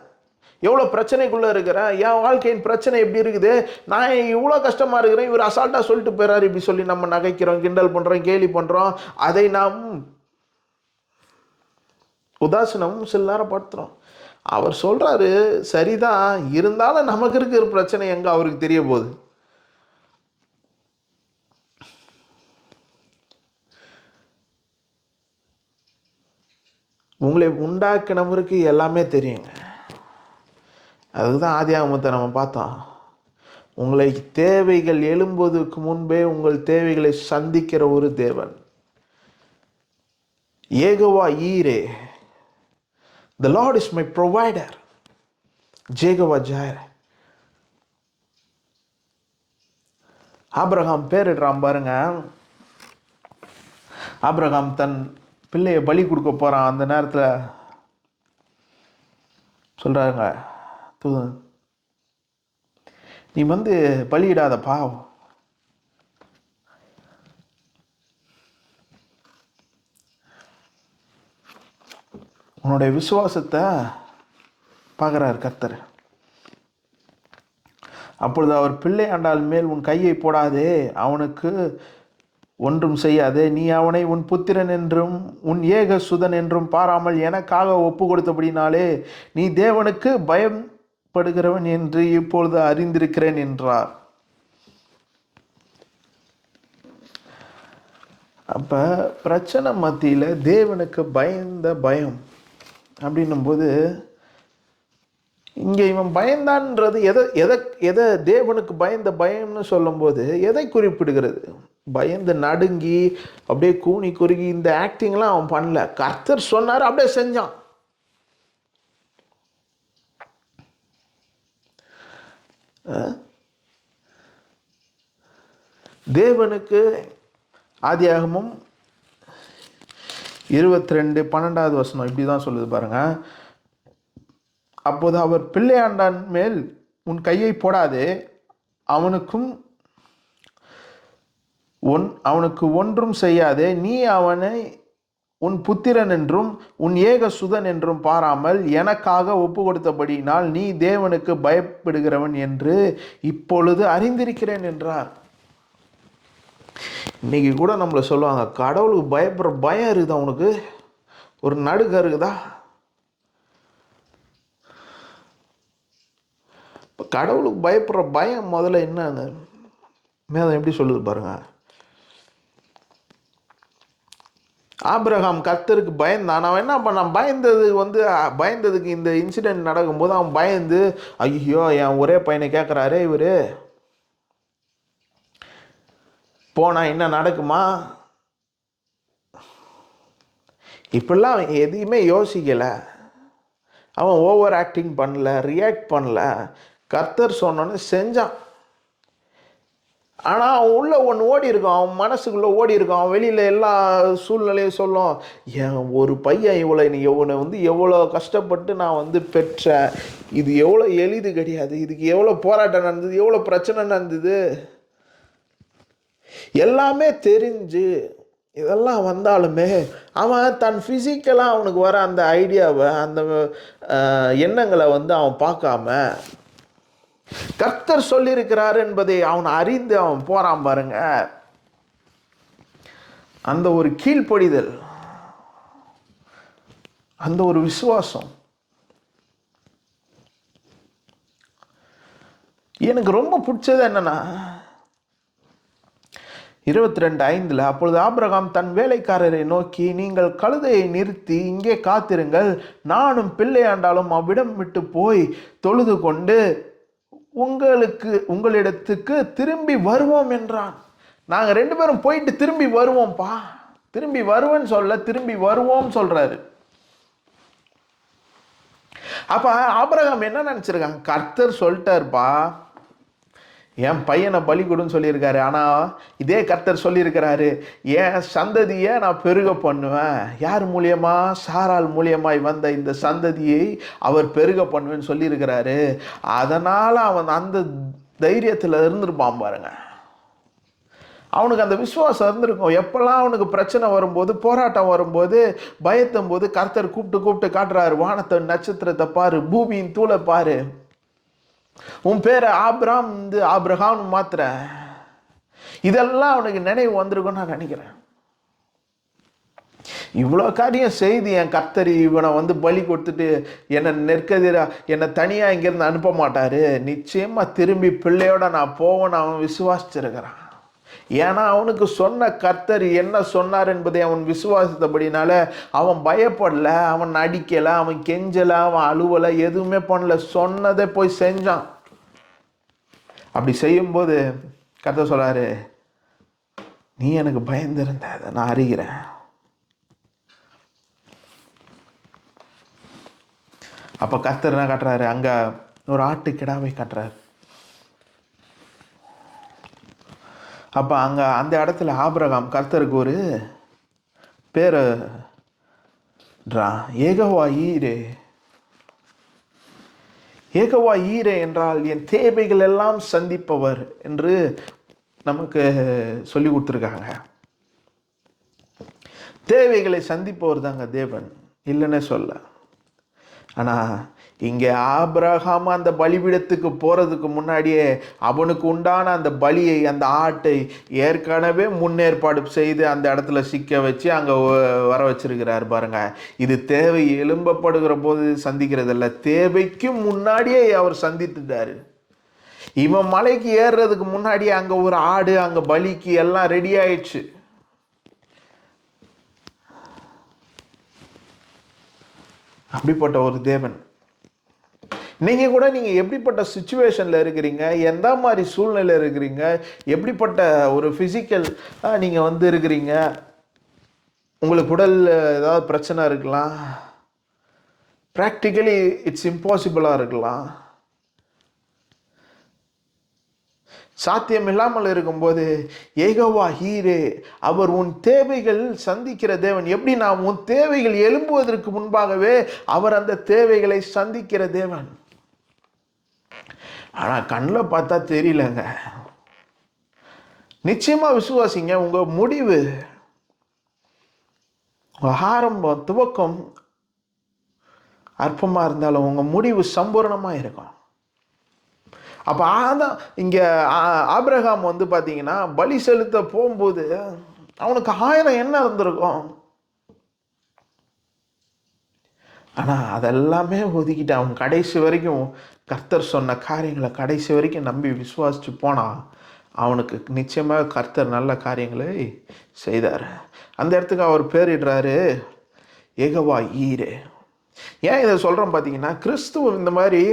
எவ்வளோ பிரச்சனைக்குள்ளே இருக்கிறேன், என் வாழ்க்கையின் பிரச்சனை எப்படி இருக்குது, நான் இவ்வளோ கஷ்டமாக இருக்கிறேன், இவர் அசால்ட்டாக சொல்லிட்டு போயிறாரு இப்படி சொல்லி நம்ம நகைக்கிறோம், கிண்டல் பண்ணுறோம், கேலி பண்ணுறோம். அதை நாம் உதாசீனமும் சில நேரம் படுத்துகிறோம். அவர் சொல்கிறாரு சரிதான், இருந்தாலும் நமக்கு இருக்கிற பிரச்சனை எங்கே அவருக்கு தெரிய போகுது? உங்களை உண்டாக்கினவருக்கு எல்லாமே தெரியுங்க. அதுதான் ஆதியாகமத்தை நம்ம பார்த்தோம். உங்களை தேவைகள் எழும்புவதற்கு முன்பே உங்கள் தேவைகளை சந்திக்கிற ஒரு தேவன். யெகோவா ஈரே, the Lord is my provider, Jehovah Jireh. Abraham பேரிடுறான் பாருங்க. ஆபிரகாம் தன் பிள்ளையை பலி கொடுக்க போகிறான். அந்த நேரத்தில் சொல்கிறாங்க, நீ வந்து பலியிடாத பாவம், உன்னுடைய விசுவாசத்தை பார்க்குறார் கர்த்தர். அப்பொழுது அவர் பிள்ளை ஆண்டாள் மேல் உன் கையை போடாதே, அவனுக்கு ஒன்றும் செய்யாதே, நீ அவனை உன் புத்திரன் என்றும் உன் ஏக சுதன் என்றும் பாராமல் எனக்காக ஒப்பு கொடுத்தபடினாலே நீ தேவனுக்கு பயப்படுகிறவன் என்று இப்பொழுது அறிந்திருக்கிறேன் என்றார். அப்போ பிரச்சனை மத்தியில் தேவனுக்கு பயந்த பயம் அப்படின்னும் போது, இங்கே இவன் பயந்தான்ன்றது எதை தேவனுக்கு பயந்த பயம்னு சொல்லும்போது எதை குறிப்பிடுகிறது? பயந்து நடுங்கி அப்படியே கூனி குறுகி இந்த ஆக்டிங்லாம் அவன் பண்ணல. கர்த்தர் சொன்னார், அப்படியே செஞ்சான். தேவனுக்கு ஆதியாகமம் 22:12 இப்படி தான் சொல்லுது பாருங்க. அப்போது அவர் பிள்ளையாண்டான் மேல் உன் கையை போடாதே, அவனுக்கு ஒன்றும் செய்யாதே, நீ அவனை உன் புத்திரன் என்றும் உன் ஏக சுதன் என்றும் பாராமல் எனக்காக ஒப்பு கொடுத்தபடினால் நீ தேவனுக்கு பயப்படுகிறவன் என்று இப்பொழுது அறிந்திருக்கிறேன் என்றார். இன்னைக்கு கூட நம்மளை சொல்லுவாங்க, கடவுளுக்கு பயப்படுற பயம் இருக்குதா, உனக்கு ஒரு நடுக்க இருக்குதா? இப்போ கடவுளுக்கு பயப்படுற பயம் முதல்ல என்னன்னு மேதம் எப்படி சொல்லுது பாருங்க. ஆபிரகாம் கர்த்தருக்கு பயந்தான். அவன் என்ன பண்ணான், பயந்ததுக்கு இந்த இன்சிடென்ட் நடக்கும்போது அவன் பயந்து, ஐயோ என் ஒரே பையனை கேட்குறாரே இவர், போனா என்ன நடக்குமா, இப்படிலாம் அவன் எதையுமே யோசிக்கலை. அவன் ஓவர் ஆக்டிங் பண்ணல, ரியாக்ட் பண்ணல, கர்த்தர் சொன்னோன்னு செஞ்சான். ஆனால் அவன் உள்ள ஒன்று ஓடி இருக்கும், அவன் மனசுக்குள்ளே ஓடி இருக்கும், அவன் வெளியில் எல்லா சூழ்நிலையும் சொல்லும், என் ஒரு பையன் இவனை வந்து எவ்வளோ கஷ்டப்பட்டு நான் வந்து பெற்றேன், இது எவ்வளோ எளிது கிடையாது, இதுக்கு எவ்வளோ போராட்டம் நடந்தது, எவ்வளோ பிரச்சனை நடந்தது, எல்லாமே தெரிஞ்சு இதெல்லாம் வந்தாலுமே அவன் தன் ஃபிசிக்கலாக அவனுக்கு வர அந்த ஐடியாவை, அந்த எண்ணங்களை வந்து அவன் பார்க்காம கர்த்தர் சொல்லியிருக்கிறார் என்பதை அவன் அறிந்து அவன் போறான் பாருங்க. அந்த ஒரு கீழ்ப்படிதல், அந்த ஒரு விசுவாசம் எனக்கு ரொம்ப பிடிச்சது என்னன்னா 22:5 அப்பொழுது ஆபிரகாம் தன் வேலைக்காரரை நோக்கி, நீங்கள் கழுதையை நிறுத்தி இங்கே காத்திருங்கள், நானும் பிள்ளையாண்டாலும் அவ்விடம் விட்டு போய் தொழுது கொண்டு உங்களிடத்துக்கு திரும்பி வருவோம் என்றான். நாங்கள் 2 பேரும் போயிட்டு திரும்பி வருவோம்ப்பா, திரும்பி வருவேன்னு சொல்ல, திரும்பி வருவோம் சொல்றாரு. அப்ப ஆபிரகாம் என்ன நினைச்சிருக்காங்க, கர்த்தர் சொல்லிட்டாருப்பா என் பையனை பலி கொடுன்னு சொல்லியிருக்காரு, ஆனால் இதே கர்த்தர் சொல்லியிருக்கிறாரு என் சந்ததியை நான் பெருக பண்ணுவேன், யார் மூலியமா, சாராள் மூலியமாய் வந்த இந்த சந்ததியை அவர் பெருக பண்ணுவேன்னு சொல்லியிருக்கிறாரு. அதனால் அவன் அந்த தைரியத்தில் இருந்திருப்பான் பாருங்க, அவனுக்கு அந்த விசுவாசம் இருந்திருக்கும். எப்பெல்லாம் அவனுக்கு பிரச்சனை வரும்போது, போராட்டம் வரும்போது, பயத்தும் போது கர்த்தர் கூப்பிட்டு காட்டுறாரு, வானத்தை நட்சத்திரத்தை பாரு, பூமியின் தூளை பாரு, உன் பேரை ஆபிரகாம் மாத்திர, இதெல்லாம் அவனுக்கு நினைவு வந்திருக்கும் நான் நினைக்கிறேன். இவ்வளோ காரியம் செய்து என் கர்த்தர் இவனை வந்து பலி கொடுத்துட்டு என்னை தனியாக இங்கேருந்து அனுப்ப மாட்டாரு, நிச்சயமா திரும்பி பிள்ளையோட நான் போவேன்னு அவன் விசுவாசிச்சிருக்கிறான். ஏன்னா அவனுக்கு சொன்ன கர்த்தர் என்ன சொன்னார் என்பதை அவன் விசுவாசித்தபடினால அவன் பயப்படல, அவன் அடிக்கலை, அவன் கெஞ்சலை, அவன் அழுவலை, எதுவுமே பண்ணல, சொன்னதை போய் செஞ்சான். அப்படி செய்யும்போது கர்த்தர் சொல்றாரு, நீ எனக்கு பயந்திருந்த, அதை நான் அறிகிறேன். அப்போ கர்த்தர் என்ன காட்டுறாரு, அங்கே ஒரு ஆட்டு கிடாவை காட்டுறாரு. அப்போ அங்கே அந்த இடத்துல ஆபிரகாம் கர்த்தருக்கு ஒரு பேரை யெகோவா ஈரே. யெகோவா ஈரே என்றால் என் தேவைகள் எல்லாம் சந்திப்பவர் என்று நமக்கு சொல்லி கொடுத்துருக்காங்க. தேவைகளை சந்திப்பவர் தாங்க தேவன், இல்லைன்னு சொல்ல. ஆனால் இங்கே ஆபிரகாம் அந்த பலிபீடத்துக்கு போகிறதுக்கு முன்னாடியே அவனுக்கு உண்டான அந்த பலியை, அந்த ஆட்டை ஏற்கனவே முன்னேற்பாடு செய்து அந்த இடத்துல சிக்க வச்சு அங்கே வர வச்சிருக்கிறார் பாருங்க. இது தேவை எழும்பப்படுகிற போது சந்திக்கிறது இல்லை, தேவைக்கு முன்னாடியே அவர் சந்தித்துட்டாரு. இவன் மலைக்கு ஏறுறதுக்கு முன்னாடியே அங்கே ஒரு ஆடு, அங்கே பலிக்கு எல்லாம் ரெடி ஆயிடுச்சு. அப்படிப்பட்ட ஒரு தேவன். நீங்கள் கூட நீங்கள் எப்படிப்பட்ட சுச்சுவேஷனில் இருக்கிறீங்க, எந்த மாதிரி சூழ்நிலை இருக்கிறீங்க, எப்படிப்பட்ட ஒரு ஃபிசிக்கல் நீங்கள் வந்து இருக்கிறீங்க, உங்களுக்கு உடல் ஏதாவது பிரச்சனை இருக்கலாம், ப்ராக்டிக்கலி இட்ஸ் இம்பாசிபிளாக இருக்கலாம், சாத்தியம் இல்லாமல் இருக்கும்போது யெகோவா ஈரே, அவர் உன் தேவைகள் சந்திக்கிற தேவன். எப்படி நாம் உன் தேவைகள் எழும்புவதற்கு முன்பாகவே அவர் அந்த தேவைகளை சந்திக்கிற தேவன். ஆனால் கண்ணில் பார்த்தா தெரியலங்க. நிச்சயமாக விசுவாசிங்க, உங்கள் முடிவு, ஆரம்பம், துவக்கம் அற்பமாக இருந்தாலும் உங்கள் முடிவு சம்பூர்ணமாக இருக்கும். அப்போ அதான் இங்கே ஆபிரகாம் வந்து பார்த்தீங்கன்னா பலி செலுத்த போகும்போது அவனுக்கு 1000 என்ன இருந்திருக்கும். ஆனால் அதெல்லாமே ஒதுக்கிட்டு அவன் கடைசி வரைக்கும் கர்த்தர் சொன்ன காரியங்களை கடைசி வரைக்கும் நம்பி விசுவாசித்து போனான். அவனுக்கு நிச்சயமாக கர்த்தர் நல்ல காரியங்களை செய்தார். அந்த இடத்துக்கு அவர் பேரிடுறாரு யெகோவா ஈரே. ஏன் இதை சொல்கிறோம் பார்த்தீங்கன்னா, கிறிஸ்துவ இந்த மாதிரி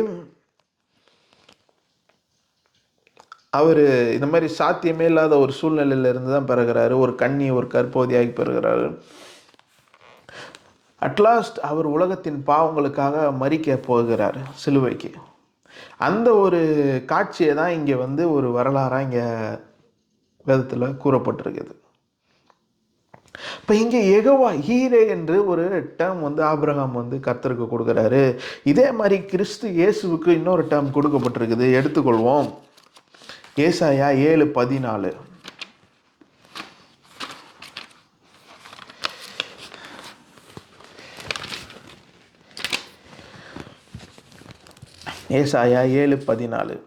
அவர் இந்த மாதிரி சாத்தியமே இல்லாத ஒரு சூழ்நிலையில் இருந்து தான் பிறகுறாரு. ஒரு கன்னி, ஒரு கற்போதியாகி பிறகுறாரு. அட்லாஸ்ட் அவர் உலகத்தின் பாவங்களுக்காக மரிக்க போகிறார் சிலுவைக்கு. அந்த ஒரு காட்சியை தான் இங்கே வந்து ஒரு வரலாறாக இங்கே வேதத்தில் கூறப்பட்டிருக்குது. இப்போ இங்கே யெகோவா ஈரே என்று ஒரு டேர்ம் வந்து ஆபிரகாம் வந்து கர்த்தருக்கு கொடுக்குறாரு. இதே மாதிரி கிறிஸ்து இயேசுவுக்கு இன்னொரு டேர்ம் கொடுக்கப்பட்டிருக்குது. எடுத்துக்கொள்வோம். ஏசாயா 7:14. ஏசாயா 7:14.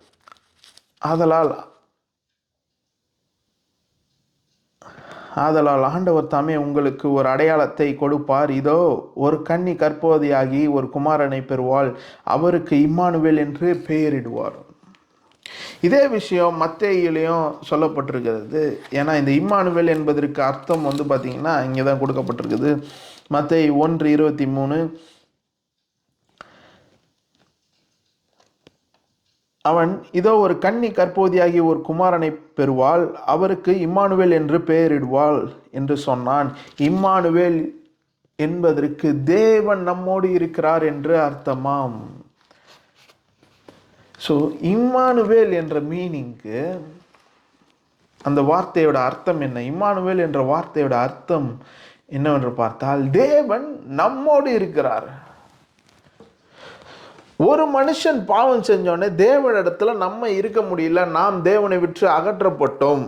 ஆதலால் ஆண்டவர் தாமே உங்களுக்கு ஒரு அடையாளத்தை கொடுப்பார். இதோ, ஒரு கன்னி கர்ப்பவதியாகி ஒரு குமாரனை பெறுவாள். அவருக்கு இம்மானுவேல் என்று பெயரிடுவார். இதே விஷயம் மத்தேயுலையும் சொல்லப்பட்டிருக்கிறது. ஏன்னா இந்த இம்மானுவேல் என்பதற்கு அர்த்தம் வந்து பார்த்தீங்கன்னா இங்கே தான் கொடுக்கப்பட்டிருக்குது. மத்தேயு 1:23. அவன் இதோ ஒரு கன்னி கர்ப்பவதியாகி ஒரு குமாரனை பெறுவாள். அவருக்கு இம்மானுவேல் என்று பெயரிடுவாள் என்று சொன்னான். இம்மானுவேல் என்பதற்கு தேவன் நம்மோடு இருக்கிறார் என்று அர்த்தமாம். ஸோ இம்மானுவேல் என்ற மீனிங்க்கு அந்த வார்த்தையோட அர்த்தம் என்ன? இம்மானுவேல் என்ற வார்த்தையோட அர்த்தம் என்னவென்று பார்த்தால், தேவன் நம்மோடு இருக்கிறார். ஒரு மனுஷன் பாவம் செஞ்சோடனே தேவனிடத்துல நம்ம இருக்க முடியல, நாம் தேவனை விட்டு அகற்றப்பட்டோம்.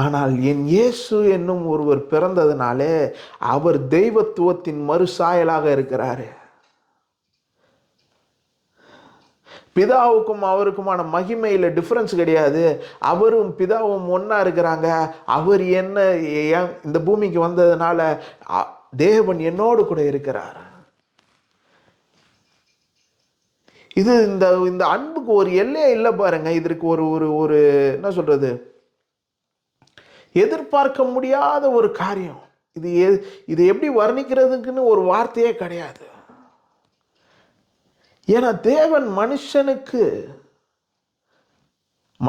ஆனால் என் இயேசு என்னும் ஒருவர் பிறந்ததுனாலே அவர் தெய்வத்துவத்தின் மறுசாயலாக இருக்கிறாரு. பிதாவுக்கும் அவருக்குமான மகிமையில டிஃபரன்ஸ் கிடையாது. அவரும் பிதாவும் ஒன்னா இருக்கிறாங்க. அவர் என்ன இந்த பூமிக்கு வந்ததுனால தேவன் என்னோடு கூட இருக்கிறார். இது இந்த அன்புக்கு ஒரு எல்லையே இல்லை பாருங்க. இதற்கு ஒரு ஒரு ஒரு என்ன சொல்றது, எதிர்பார்க்க முடியாத ஒரு காரியம். இது எப்படி வர்ணிக்கிறதுக்குன்னு ஒரு வார்த்தையே கிடையாது. ஏன்னா தேவன்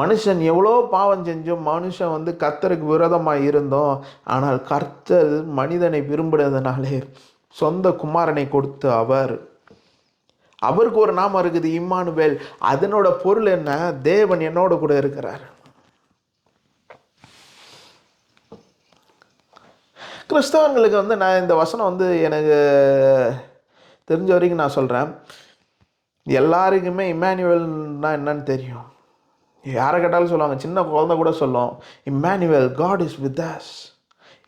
மனுஷன் எவ்வளோ பாவம் செஞ்சோம், மனுஷன் வந்து கர்த்தருக்கு விரோதமாக இருந்தோம். ஆனால் கர்த்தர் மனிதனை விரும்பினதுனாலே சொந்த குமாரனை கொடுத்து அவருக்கு ஒரு நாமம் இருக்குது, இம்மானுவேல். அதனோட பொருள் என்ன? தேவன் என்னோட கூட இருக்கிறார். கிறிஸ்தவங்களுக்கு வந்து நான் இந்த வசனம் வந்து எனக்கு தெரிஞ்ச வரைக்கும் நான் சொல்கிறேன், எல்லாருக்குமே இம்மானுவேல்னா என்னன்னு தெரியும். யாரை கேட்டாலும் சொல்லுவாங்க, சின்ன குழந்தை கூட சொல்லும், Immanuel, God is with us.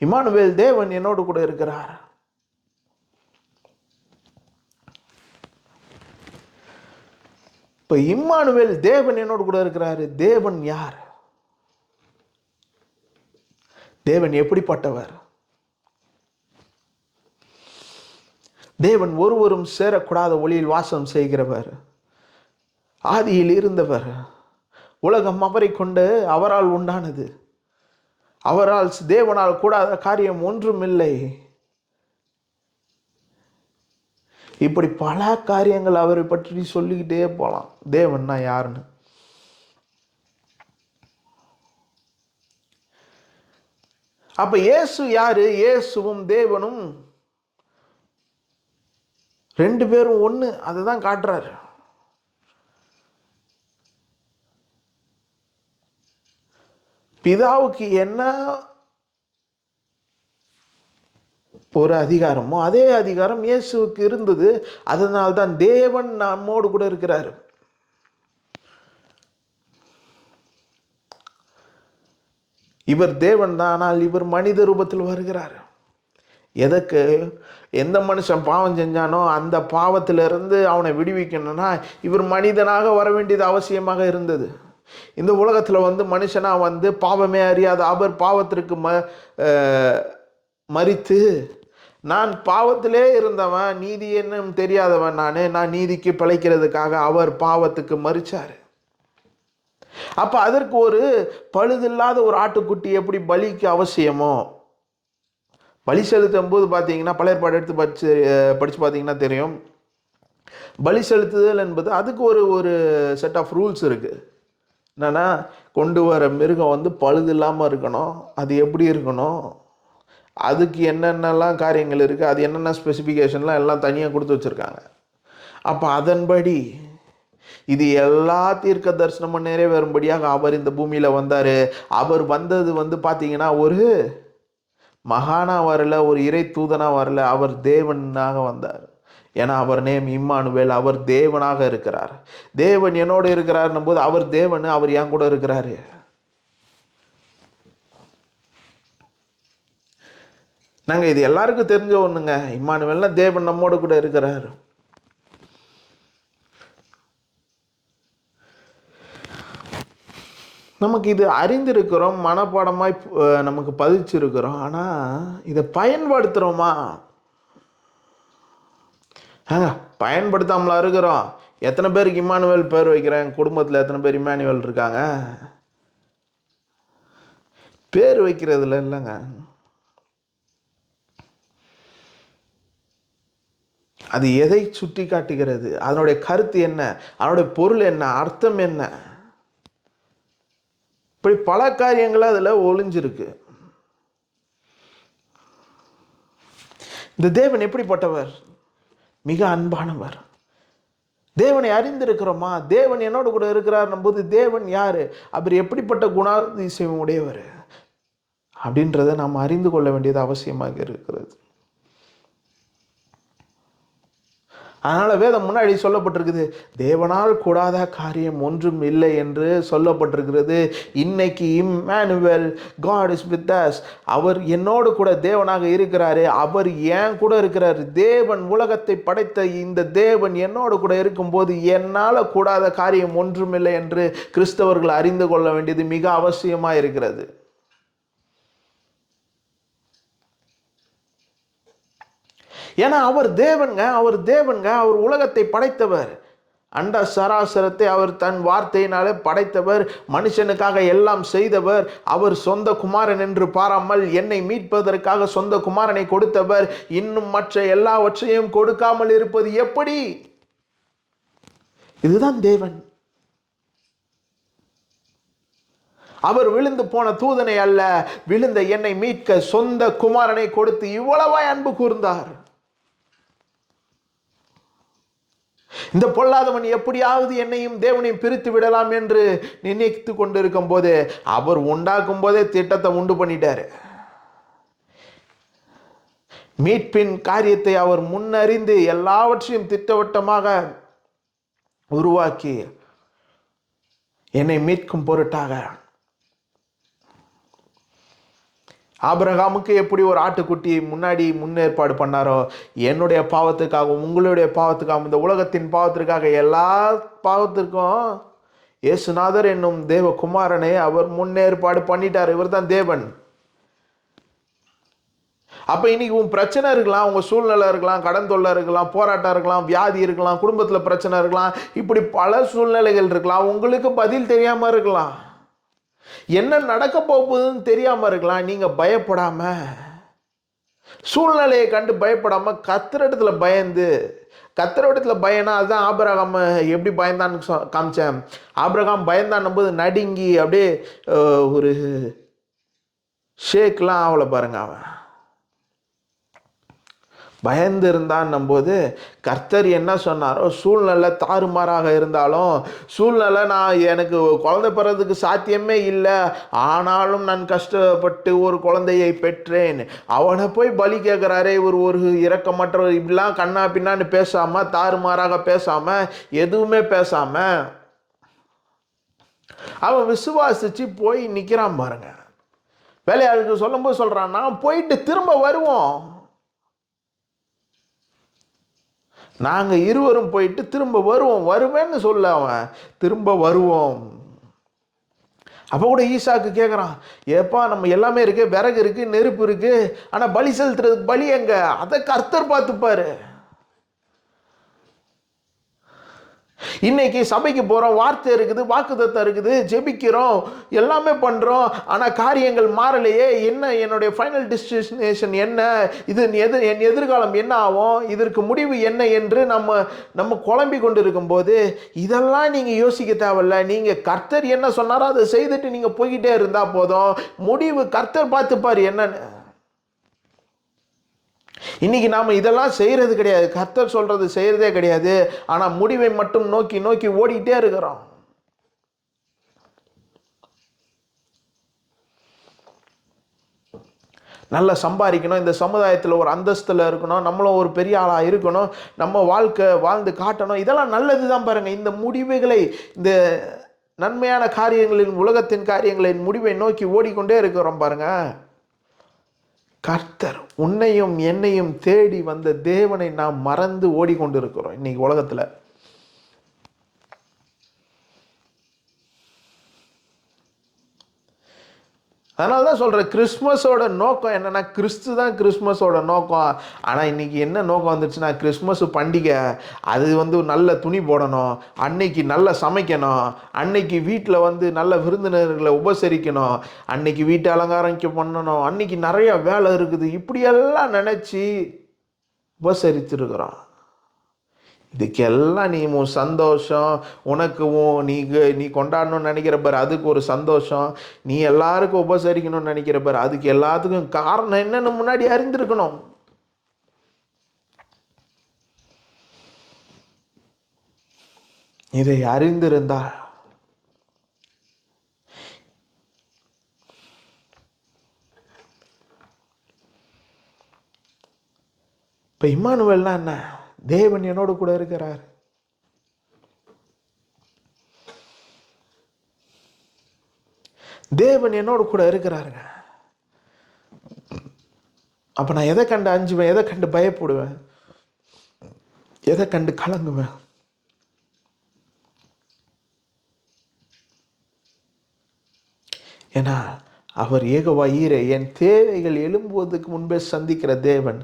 Immanuel, தேவன் என்னோடு கூட இருக்கிறார். இப்போ இம்மானுவேல், தேவன் என்னோடு கூட இருக்கிறாரு. தேவன் யார்? தேவன் எப்படிப்பட்டவர்? தேவன் ஒருவரும் சேரக்கூடாத ஒளியில் வாசம் செய்கிறவர், ஆதியில் இருந்தவர். உலகம் அவரை கொண்டு அவரால் உண்டானது. அவரால் தேவனால் கூடாத காரியம் ஒன்றும் இல்லை. இப்படி பல காரியங்கள் அவரை பற்றி சொல்லிக்கிட்டே போகலாம். தேவன்னா யாருன்னு. அப்ப இயேசு யாரு? இயேசுவும் தேவனும் ரெண்டு பேரும் ஒன்று. அதை தான் காட்டுறாரு. பிதாவுக்கு என்ன ஒரு அதிகாரமோ அதே அதிகாரம் இயேசுவுக்கு இருந்தது. அதனால்தான் தேவன் நம்மோடு கூட இருக்கிறார். இவர் தேவன் தான், ஆனால் இவர் மனித ரூபத்தில் வருகிறார். எதற்கு? எந்த மனுஷன் பாவம் செஞ்சானோ அந்த பாவத்திலிருந்து அவனை விடுவிக்கணும்னா இவர் மனிதனாக வர வேண்டியது அவசியமாக இருந்தது. இந்த உலகத்தில் வந்து மனுஷனாக வந்து பாவமே அறியாத அவர் பாவத்திற்கு மரித்து, நான் பாவத்திலே இருந்தவன், நீதி என்னும் தெரியாதவன் நான் நீதிக்கு பிழைக்கிறதுக்காக அவர் பாவத்துக்கு மரிச்சார். அப்போ அதற்கு ஒரு பழுதில்லாத ஒரு ஆட்டுக்குட்டி எப்படி பலிக்கு அவசியமோ, பலி செலுத்தும் போது பார்த்தீங்கன்னா பழைய ஏற்பாடு எடுத்து படித்து பார்த்தீங்கன்னா தெரியும். பலி செலுத்துதல் என்பது அதுக்கு ஒரு செட் ஆஃப் ரூல்ஸ் இருக்குது. என்னென்னா, கொண்டு வர மிருகம் வந்து பழுது இல்லாமல் இருக்கணும். அது எப்படி இருக்கணும், அதுக்கு என்னென்னலாம் காரியங்கள் இருக்குது, அது என்னென்ன ஸ்பெசிஃபிகேஷன்லாம் எல்லாம் தனியாக கொடுத்து வச்சுருக்காங்க. அப்போ அதன்படி இது எல்லா தீர்க்க தரிசனமும் நிறைவேறும்படியாக அவர் இந்த பூமியில் வந்தார். அவர் வந்தது பார்த்தீங்கன்னா ஒரு மகானா வரல, ஒரு இறை தூதனா வரல, அவர் தேவனாக வந்தார். ஏன்னா அவர் நேம் இம்மானுவேல், அவர் தேவனாக இருக்கிறார். தேவன் என்னோடு இருக்கிறார் போது அவர் தேவன், அவர் என் கூட இருக்கிறாரு. நாங்கள் இது எல்லாருக்கும் தெரிஞ்ச ஒண்ணுங்க, இம்மானுவேல்னா தேவன் நம்மோடு கூட இருக்கிறார். நமக்கு இது அறிந்திருக்கிறோம், மனப்பாடமாய் நமக்கு பதிச்சிருக்கிறோம். ஆனால் இதை பயன்படுத்துகிறோமா? பயன்படுத்தாமலா இருக்கிறோம்? எத்தனை பேருக்கு இம்மானுவேல் பேர் வைக்கிறேன்? குடும்பத்தில் எத்தனை பேர் இம்மானுவேல் இருக்காங்க? பேர் வைக்கிறதுல இல்லைங்க, அது எதை சுட்டி காட்டுகிறது? அதனுடைய கருத்து என்ன? அதனுடைய பொருள் என்ன? அர்த்தம் என்ன? இப்படி பல காரியங்கள் அதில் ஒளிஞ்சிருக்கு. இந்த தேவன் எப்படிப்பட்டவர்? மிக அன்பானவர். தேவனை அறிந்திருக்கிறோமா? தேவன் என்னோடு கூட இருக்கிறார் போது தேவன் யாரு, அவர் எப்படிப்பட்ட குணாதிசயம் உடையவர் அப்படின்றத நாம் அறிந்து கொள்ள வேண்டியது அவசியமாக இருக்கிறது. அதனால வேதம் முன்னாடி சொல்லப்பட்டிருக்குது, தேவனால் கூடாத காரியம் ஒன்றும் இல்லை என்று சொல்லப்பட்டிருக்கிறது. இன்னைக்கு Immanuel, God is with us, அவர் என்னோடு கூட தேவனாக இருக்கிறாரு, அவர் ஏன் கூட இருக்கிறாரு. தேவன் உலகத்தை படைத்த இந்த தேவன் என்னோடு கூட இருக்கும்போது என்னால் கூடாத காரியம் ஒன்றும் இல்லை என்று கிறிஸ்தவர்கள் அறிந்து கொள்ள வேண்டியது மிக அவசியமாக இருக்கிறது. ஏன்னா அவர் தேவன்க, அவர் உலகத்தை படைத்தவர். அண்ட சராசரத்தை அவர் தன் வார்த்தையினாலே படைத்தவர். மனுஷனுக்காக எல்லாம் செய்தவர். அவர் சொந்த குமாரன் என்று பாராமல் என்னை மீட்பதற்காக சொந்த குமாரனை கொடுத்தவர். இன்னும் மற்ற எல்லாவற்றையும் கொடுக்காமல் இருப்பது எப்படி? இதுதான் தேவன். அவர் விழுந்து போன தூதனை அல்ல, விழுந்த என்னை மீட்க சொந்த குமாரனை கொடுத்து இவ்வளவாய் அன்பு கூர்ந்தார். இந்த பொல்லாதவன் எப்படியாவது என்னையும் தேவனையும் பிரித்து விடலாம் என்று நினைத்து கொண்டிருக்கும் போது அவர் உண்டாக்கும் போதே திட்டத்தை உண்டு பண்ணிட்டாரு. மீட்பின் காரியத்தை அவர் முன்னறிந்து எல்லாவற்றையும் திட்டவட்டமாக உருவாக்கி என்னை மீட்கும் பொருட்டாக ஆபிரகாமுக்கு எப்படி ஒரு ஆட்டுக்குட்டி முன்னாடி முன்னேற்பாடு பண்ணாரோ, என்னுடைய பாவத்துக்காகவும் உங்களுடைய பாவத்துக்காகவும் இந்த உலகத்தின் பாவத்திற்காக எல்லா பாவத்திற்கும் இயேசுநாதர் என்னும் தேவகுமாரனை அவர் முன்னேற்பாடு பண்ணிட்டார். இவர் தான் தேவன். அப்ப இன்னைக்கு உன் பிரச்சனை இருக்கலாம், உங்க சூழ்நிலை இருக்கலாம், கடன் தொல்லை இருக்கலாம், போராட்டம் இருக்கலாம், வியாதி இருக்கலாம், குடும்பத்தில் பிரச்சனை இருக்கலாம், இப்படி பல சூழ்நிலைகள் இருக்கலாம். உங்களுக்கு பதில் தெரியாம இருக்கலாம், என்ன நடக்க போகுதுன்னு தெரியாம இருக்கலாம். நீங்க பயப்படாம, சூழ்நிலையை கண்டு பயப்படாம, கர்த்தரிடத்துல பயந்து, கர்த்தரிடத்துல பயனா அதுதான் ஆபிரகாம் எப்படி பயந்தான்னு காமிச்சேன். ஆபிரகாம் பயந்தான் போது நடுங்கி அப்படியே ஒரு ஷேக்லாம் ஆகல பாருங்க. அவன் பயந்து இருந்தான் போது கர்த்தர் என்ன சொன்னாரோ, சூழ்நிலை தாறுமாறாக இருந்தாலும், சூழ்நிலை நான் எனக்கு குழந்தை பிறதுக்கு சாத்தியமே இல்லை, ஆனாலும் நான் கஷ்டப்பட்டு ஒரு குழந்தையை பெற்றேன். அவனை போய் பலி கேட்குறாரே இவர், ஒரு இரக்கமற்ற இப்படிலாம் கண்ணா பின்னான்னு பேசாம, தாறுமாறாக பேசாம, எதுவுமே பேசாம அவன் விசுவாசிச்சு போய் நிற்கிறான் பாருங்க. வேலையாளுக்கு சொல்லும்போது சொல்றான், நான் போயிட்டு திரும்ப வருவோம், நாங்கள் இருவரும் போயிட்டு திரும்ப வருவேன்னு சொல்ல, அவன் திரும்ப வருவோம். அப்போ கூட ஈசாக்கு கேட்குறான், ஏப்பா நம்ம எல்லாமே இருக்கு, விறகு இருக்கு, நெருப்பு இருக்கு, ஆனால் பலி செலுத்துறதுக்கு பலி எங்க? அதை கர்த்தர் பார்த்துப்பாரு. இன்னைக்கு சபைக்கு போகிறோம், வார்த்தை இருக்குது, வாக்குத்தத்தம் இருக்குது, ஜெபிக்கிறோம், எல்லாமே பண்ணுறோம், ஆனால் காரியங்கள் மாறலையே. என்ன என்னுடைய ஃபைனல் டெஸ்டினேஷன் என்ன? இது என் எதிர்காலம் என்ன ஆகும்? இதற்கு முடிவு என்ன என்று நம்ம குழம்பி கொண்டு இருக்கும்போது இதெல்லாம் நீங்கள் யோசிக்க தேவையில்ல. நீங்கள் கர்த்தர் என்ன சொன்னாரோ அதை செய்துட்டு நீங்கள் போய்கிட்டே இருந்தால் போதும். முடிவு கர்த்தர் பார்த்துப்பார் என்னன்னு. இன்னைக்கு நாம் இதெல்லாம் செய்கிறது கிடையாது, கர்த்தர் சொல்கிறது செய்கிறதே கிடையாது. ஆனால் முடிவை மட்டும் நோக்கி நோக்கி ஓடிட்டே இருக்கிறோம். நல்லா சம்பாதிக்கணும், இந்த சமுதாயத்தில் ஒரு அந்தஸ்தில் இருக்கணும், நம்மளும் ஒரு பெரிய ஆளாக இருக்கணும், நம்ம வாழ்க்கை வாழ்ந்து காட்டணும், இதெல்லாம் நல்லது தான் பாருங்கள். இந்த முடிவுகளை, இந்த நன்மையான காரியங்களின், உலகத்தின் காரியங்களின் முடிவை நோக்கி ஓடிக்கொண்டே இருக்கிறோம் பாருங்க. கர்த்தர் உன்னையும் என்னையும் தேடி வந்த தேவனை நாம் மறந்து ஓடிக்கொண்டு இருக்கிறோம் இன்னைக்கு உலகத்தில். அதனால தான் சொல்கிறேன், கிறிஸ்மஸோட நோக்கம் என்னென்னா, கிறிஸ்து தான் கிறிஸ்மஸோட நோக்கம். ஆனால் இன்றைக்கி என்ன நோக்கம் வந்துச்சுன்னா, கிறிஸ்மஸ் பண்டிகை, அது நல்ல துணி போடணும், அன்னைக்கு நல்லா சமைக்கணும், அன்னைக்கு வீட்டில் நல்ல விருந்தினர்களை உபசரிக்கணும், அன்னைக்கு வீட்டை அலங்காரம் பண்ணணும், அன்னைக்கு நிறைய வேலை இருக்குது, இப்படியெல்லாம் நினச்சி உபசரித்துருக்குறோம். இதுக்கெல்லாம் நீ உன் சந்தோஷம், உனக்கு நீ கொண்டாடணும்னு நினைக்கிற பாரு, அதுக்கு ஒரு சந்தோஷம், நீ எல்லாருக்கும் உபசரிக்கணும்னு நினைக்கிற பாரு, அதுக்கு எல்லாத்துக்கும் காரணம் என்னன்னு முன்னாடி அறிந்திருக்கணும். இதை அறிந்திருந்தா இப்ப இம்மானுவேல்னா என்ன? தேவன் என்னோடு கூட இருக்கிறார். தேவன் என்னோடு கூட இருக்கிறாருங்க. அப்ப நான் எதை கண்டு அஞ்சுவேன், எதை கண்டு பயப்படுவேன், எதை கண்டு கலங்குவேன்? ஏன்னா அவர் யெகோவா ஈரே, என் தேவைகள் எழும்புவதற்கு முன்பே சந்திக்கிற தேவன்.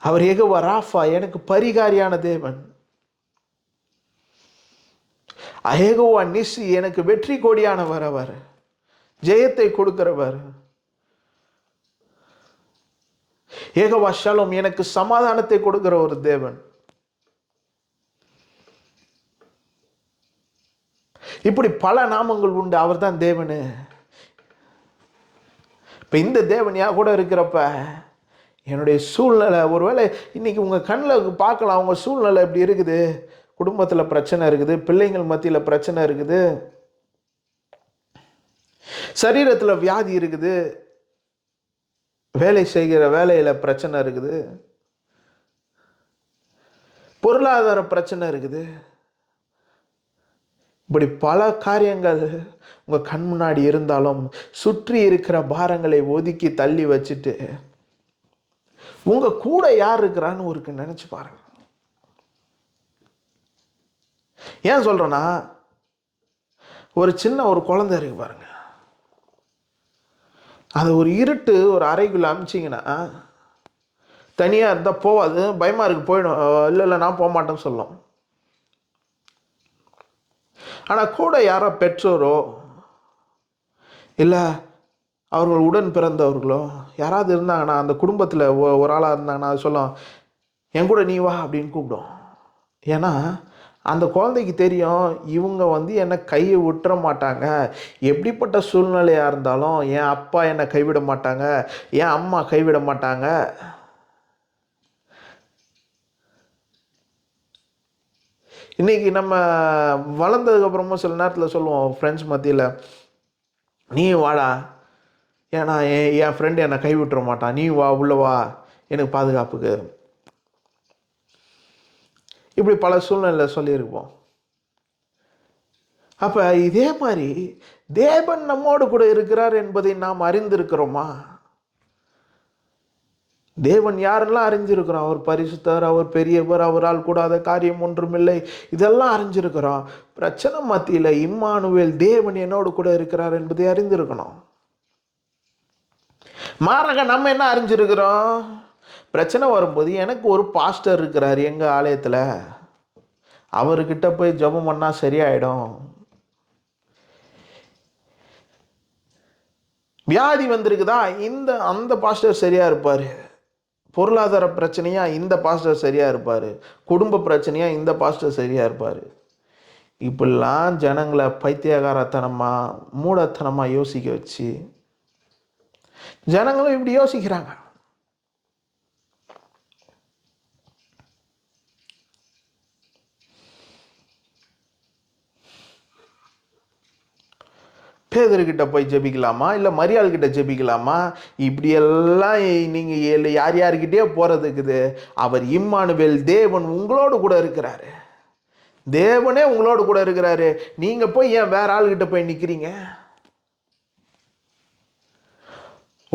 அவர் யெகோவா ராஃபா, எனக்கு பரிகாரியான தேவன். யெகோவா நிசி, எனக்கு வெற்றி கொடியானவர். அவர் ஜெயத்தை கொடுக்கிறவர். யெகோவா ஷலோம், எனக்கு சமாதானத்தை கொடுக்கிற ஒரு தேவன். இப்படி பல நாமங்கள் உண்டு. அவர் தான் தேவனு. இப்ப இந்த தேவன் யா கூட இருக்கிறப்ப என்னுடைய சூழ்நிலை, ஒருவேளை இன்னைக்கு உங்கள் கண்ணில் பார்க்கலாம், உங்கள் சூழ்நிலை எப்படி இருக்குது. குடும்பத்தில் பிரச்சனை இருக்குது, பிள்ளைங்கள் மத்தியில் பிரச்சனை இருக்குது, சரீரத்தில் வியாதி இருக்குது, வேலை செய்கிற வேலையில் பிரச்சனை இருக்குது, பொருளாதார பிரச்சனை இருக்குது. இப்படி பல காரியங்கள் உங்கள் கண் முன்னாடி இருந்தாலும் சுற்றி இருக்கிற பாரங்களை ஒதுக்கி தள்ளி வச்சுட்டு உங்க கூட யார் இருக்கிறான்னு ஒரு நினைச்சு பாருங்க. ஏன் சொல்றேன்னா, ஒரு சின்ன ஒரு குழந்தை இருக்கு பாருங்க, அது ஒரு இருட்டு ஒரு அறைக்குள்ள அமிச்சிங்கன்னா தனியா இருந்தா போவாது, பயமா இருக்கு, போயிடும், இல்லை நான் போக மாட்டேன்னு சொல்லும். ஆனா கூட யாரோ பெற்றோரோ இல்லை அவர்கள் உடன் பிறந்தவர்களோ யாராவது இருந்தாங்கன்னா, அந்த குடும்பத்தில் ஒரு ஆளாக இருந்தாங்கன்னா, அது சொல்லும், என் கூட நீ வா அப்படின்னு கூப்பிடும். ஏன்னா அந்த குழந்தைக்கு தெரியும், இவங்க என்னை கையை விட்டுற மாட்டாங்க, எப்படிப்பட்ட சூழ்நிலையாக இருந்தாலும் என் அப்பா என்னை கைவிட மாட்டாங்க, என் அம்மா கைவிட மாட்டாங்க. இன்னைக்கு நம்ம வளர்ந்ததுக்கப்புறமும் சில நேரத்தில் சொல்லுவோம் ஃப்ரெண்ட்ஸ் மத்தியில், நீ வாடா, ஏன்னா என் ஃப்ரெண்டு என்னை கைவிட்டுற மாட்டான், நீ வா, உள்ள வா, எனக்கு பாதுகாப்புக்கு. இப்படி பல சூழ்நிலை சொல்லியிருப்போம். அப்போ இதே மாதிரி தேவன் நம்மோடு கூட இருக்கிறார் என்பதை நாம் அறிந்திருக்கிறோமா? தேவன் யாரெல்லாம் அறிஞ்சிருக்கிறோம். அவர் பரிசுத்தர், அவர் பெரியவர், அவரால் கூடாத காரியம் ஒன்றுமில்லை, இதெல்லாம் அறிஞ்சிருக்கிறோம். பிரச்சனை மத்தியில் இம்மானுவேல், தேவன் என்னோடு கூட இருக்கிறார் என்பதை அறிந்திருக்கணும். மாறாக நம்ம என்ன அறிஞ்சிருக்கிறோம்? பிரச்சனை வரும்போது எனக்கு ஒரு பாஸ்டர் இருக்கிறார் எங்கள் ஆலயத்தில், அவர்கிட்ட போய் ஜெபம் பண்ணால் சரியாயிடும். வியாதி வந்திருக்குதா, அந்த பாஸ்டர் சரியா இருப்பார். பொருளாதார பிரச்சனையா இந்த பாஸ்டர் சரியா இருப்பார். குடும்ப பிரச்சனையா இந்த பாஸ்டர் சரியா இருப்பார். இப்படிலாம் ஜனங்களை பைத்தியகாரத்தனமா மூடத்தனமா யோசிக்க வச்சு ஜனங்களும் இப்படி யோசிக்கிறாங்க. பேதுருக்கிட்ட போய் ஜெபிக்கலாமா, இல்லை மரியாள் கிட்ட ஜெபிக்கலாமா? இப்படியெல்லாம் நீங்கள் யார் யார்கிட்டயே போகிறதுக்குது. அவர் இம்மானுவேல், தேவன் உங்களோடு கூட இருக்கிறாரு. தேவனே உங்களோடு கூட இருக்கிறாரு. நீங்கள் போய் ஏன் வேற ஆள்கிட்ட போய் நிற்கிறீங்க?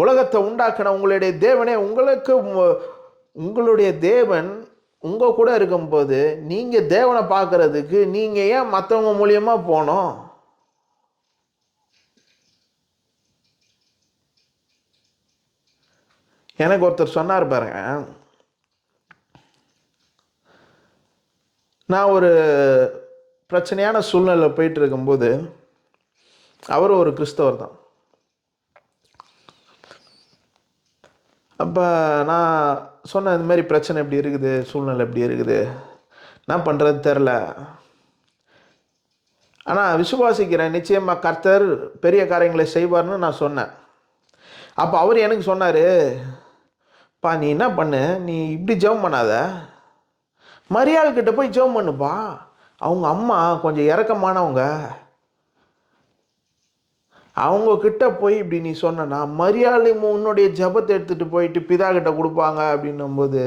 உலகத்தை உண்டாக்கின உங்களுடைய தேவனே உங்களுடைய தேவன் உங்கள் கூட இருக்கும்போது நீங்கள் தேவனை பார்க்கறதுக்கு நீங்கள் ஏன் மற்றவங்க மூலியமாக போகணும்? எனக்கு ஒருத்தர் சொன்னார் பாருங்க, நான் ஒரு பிரச்சனையான சூழ்நிலை போயிட்டு இருக்கும்போது, அவர் ஒரு கிறிஸ்தவர் தான். அப்போ நான் சொன்னேன், இந்த மாதிரி பிரச்சனை எப்படி இருக்குது, சூழ்நிலை எப்படி இருக்குது, நான் பண்ணுறது தெரில, ஆனால் விசுவாசிக்கிறேன், நிச்சயமாக கர்த்தர் பெரிய காரியங்களை செய்வார்னு நான் சொன்னேன். அப்போ அவர் எனக்கு சொன்னார், பா நீ என்ன பண்ணு, நீ இப்படி ஜெபம் பண்ணாத, மரியாள் கிட்ட போய் ஜெபம் பண்ணுப்பா, அவங்க அம்மா கொஞ்சம் இறக்கமானவங்க, அவங்க கிட்ட போய் இப்படி நீ சொன்னா மரியாதை உன்னுடைய ஜபத்தை எடுத்துகிட்டு போயிட்டு பிதா கிட்ட கொடுப்பாங்க அப்படின்னும்போது,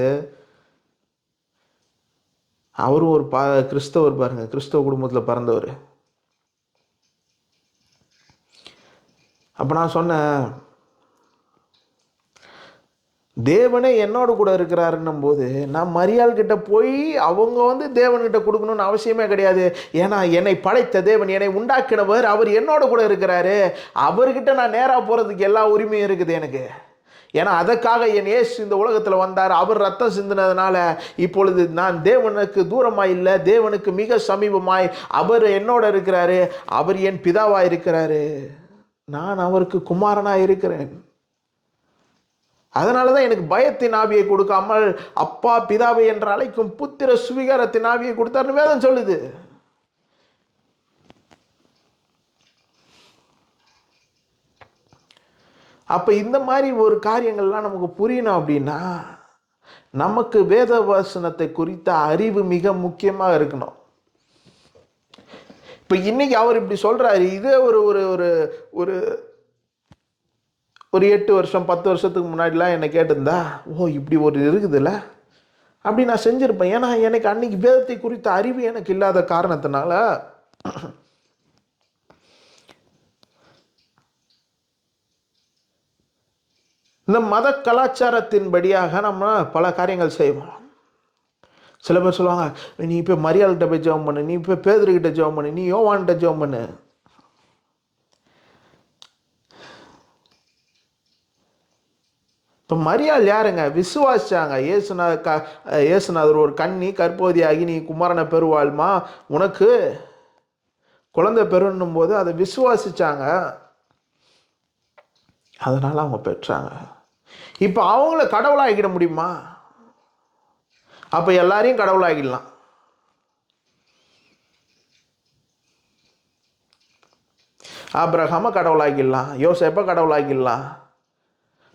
அவரும் ஒரு கிறிஸ்தவர் பாருங்க, கிறிஸ்தவ குடும்பத்தில் பிறந்தவர். அப்போ நான் சொன்னேன், தேவனே என்னோடு கூட இருக்கிறாருன்னும் போது நான் மரியாள் கிட்ட போய் அவங்க தேவன்கிட்ட கொடுக்கணும்னு அவசியமே கிடையாது. ஏன்னா என்னை படைத்த தேவன், என்னை உண்டாக்கினவர், அவர் என்னோட கூட இருக்கிறாரு. அவர்கிட்ட நான் நேராக போகிறதுக்கு எல்லா உரிமையும் இருக்குது எனக்கு. ஏன்னா அதற்காக என் இயேசு இந்த உலகத்தில் வந்தார். அவர் ரத்தம் சிந்தினதுனால இப்பொழுது நான் தேவனுக்கு தூரமாய் இல்லை, தேவனுக்கு மிக சமீபமாய் அவர் என்னோட இருக்கிறாரு. அவர் என் பிதாவாக இருக்கிறாரு, நான் அவருக்கு குமாரனாக இருக்கிறேன். அதனால தான் எனக்கு பயத்தின் ஆவியை கொடுக்காமல் அப்பா பிதாவை என்று அழைக்கும் புத்திர சுவிகாரத்தின் ஆவியை கொடுத்தாருன்னு வேதம் சொல்லுது. அப்ப இந்த மாதிரி ஒரு காரியங்கள்லாம் நமக்கு புரியணும் அப்படின்னா நமக்கு வேத வசனத்தை குறித்த அறிவு மிக முக்கியமாக இருக்கணும். இப்ப இன்னைக்கு அவர் இப்படி சொல்றாரு, இதே ஒரு ஒரு ஒரு ஒரு 8 வருஷம் 10 வருஷத்துக்கு முன்னாடிலாம் என்னை கேட்டிருந்தா, ஓ இப்படி ஒரு இருக்குதுல்ல அப்படி நான் செஞ்சுருப்பேன். ஏன்னா எனக்கு அன்னைக்கு வேதத்தை குறித்த அறிவு எனக்கு இல்லாத காரணத்தினால இந்த மத கலாச்சாரத்தின்படியாக நம்ம பல காரியங்கள் செய்வோம். சில பேர் சொல்லுவாங்க, நீ இப்போ மரியாள்கிட்ட போய் ஜெபம் பண்ணு, நீ இப்போ பேதுருக்கிட்ட ஜெபம் பண்ணு, நீ யோவான்கிட்ட ஜெபம் பண்ணு. இப்போ மரியாள் யாருங்க? விசுவாசிச்சாங்க. இயேசுநாதர் ஒரு கன்னி கற்போதியாகி நீ குமாரனை பெறுவாள்மா, உனக்கு குழந்தை பெறணும் போது அதை விசுவாசிச்சாங்க, அதனால அவங்க பெற்றாங்க. இப்போ அவங்கள கடவுளாகிட முடியுமா? அப்போ எல்லாரையும் கடவுளாகிடலாம். ஆபிரகாம கடவுளாகிடலாம், யோசேப்பை கடவுளாகிடலாம்.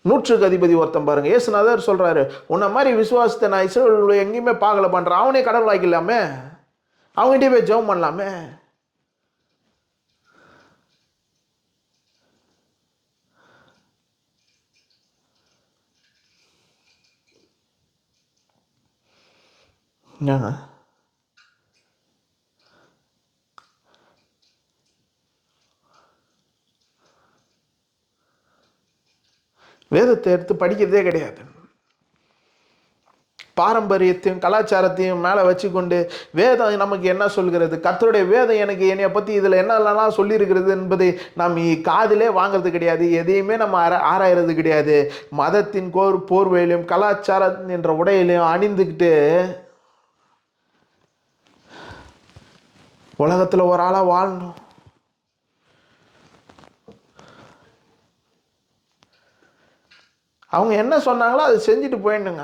100க்கு அதிபதி ஒருத்தன் பாருங்க, இயேசுநாதர் சொல்றாரு, உன்ன மாதிரி விசுவாசத்தை நான் இஸ்ரவேல் எங்கேயுமே பார்க்கல பண்றேன், அவனே கடவுளாகிடலாமே, அவங்ககிட்டே போய் ஜெபம் பண்ணலாமே. வேதத்தை எடுத்து படிக்கிறதே கிடையாது. பாரம்பரியத்தையும் கலாச்சாரத்தையும் மேலே வச்சுக்கொண்டு வேதம் நமக்கு என்ன சொல்கிறது, கர்த்தருடைய வேதம் எனக்கு என்னைய பற்றி இதில் என்னெல்லாம் சொல்லியிருக்கிறது என்பதை நாம் காதிலே வாங்கிறது கிடையாது. எதையுமே நம்ம ஆராயிறது கிடையாது. மதத்தின் போர்வையிலையும் கலாச்சாரம் என்ற உடையிலையும் அணிந்துக்கிட்டு உலகத்தில் ஒரு ஆளாக வாழணும். அவங்க என்ன சொன்னாங்களோ அதை செஞ்சுட்டு போயிடணுங்க.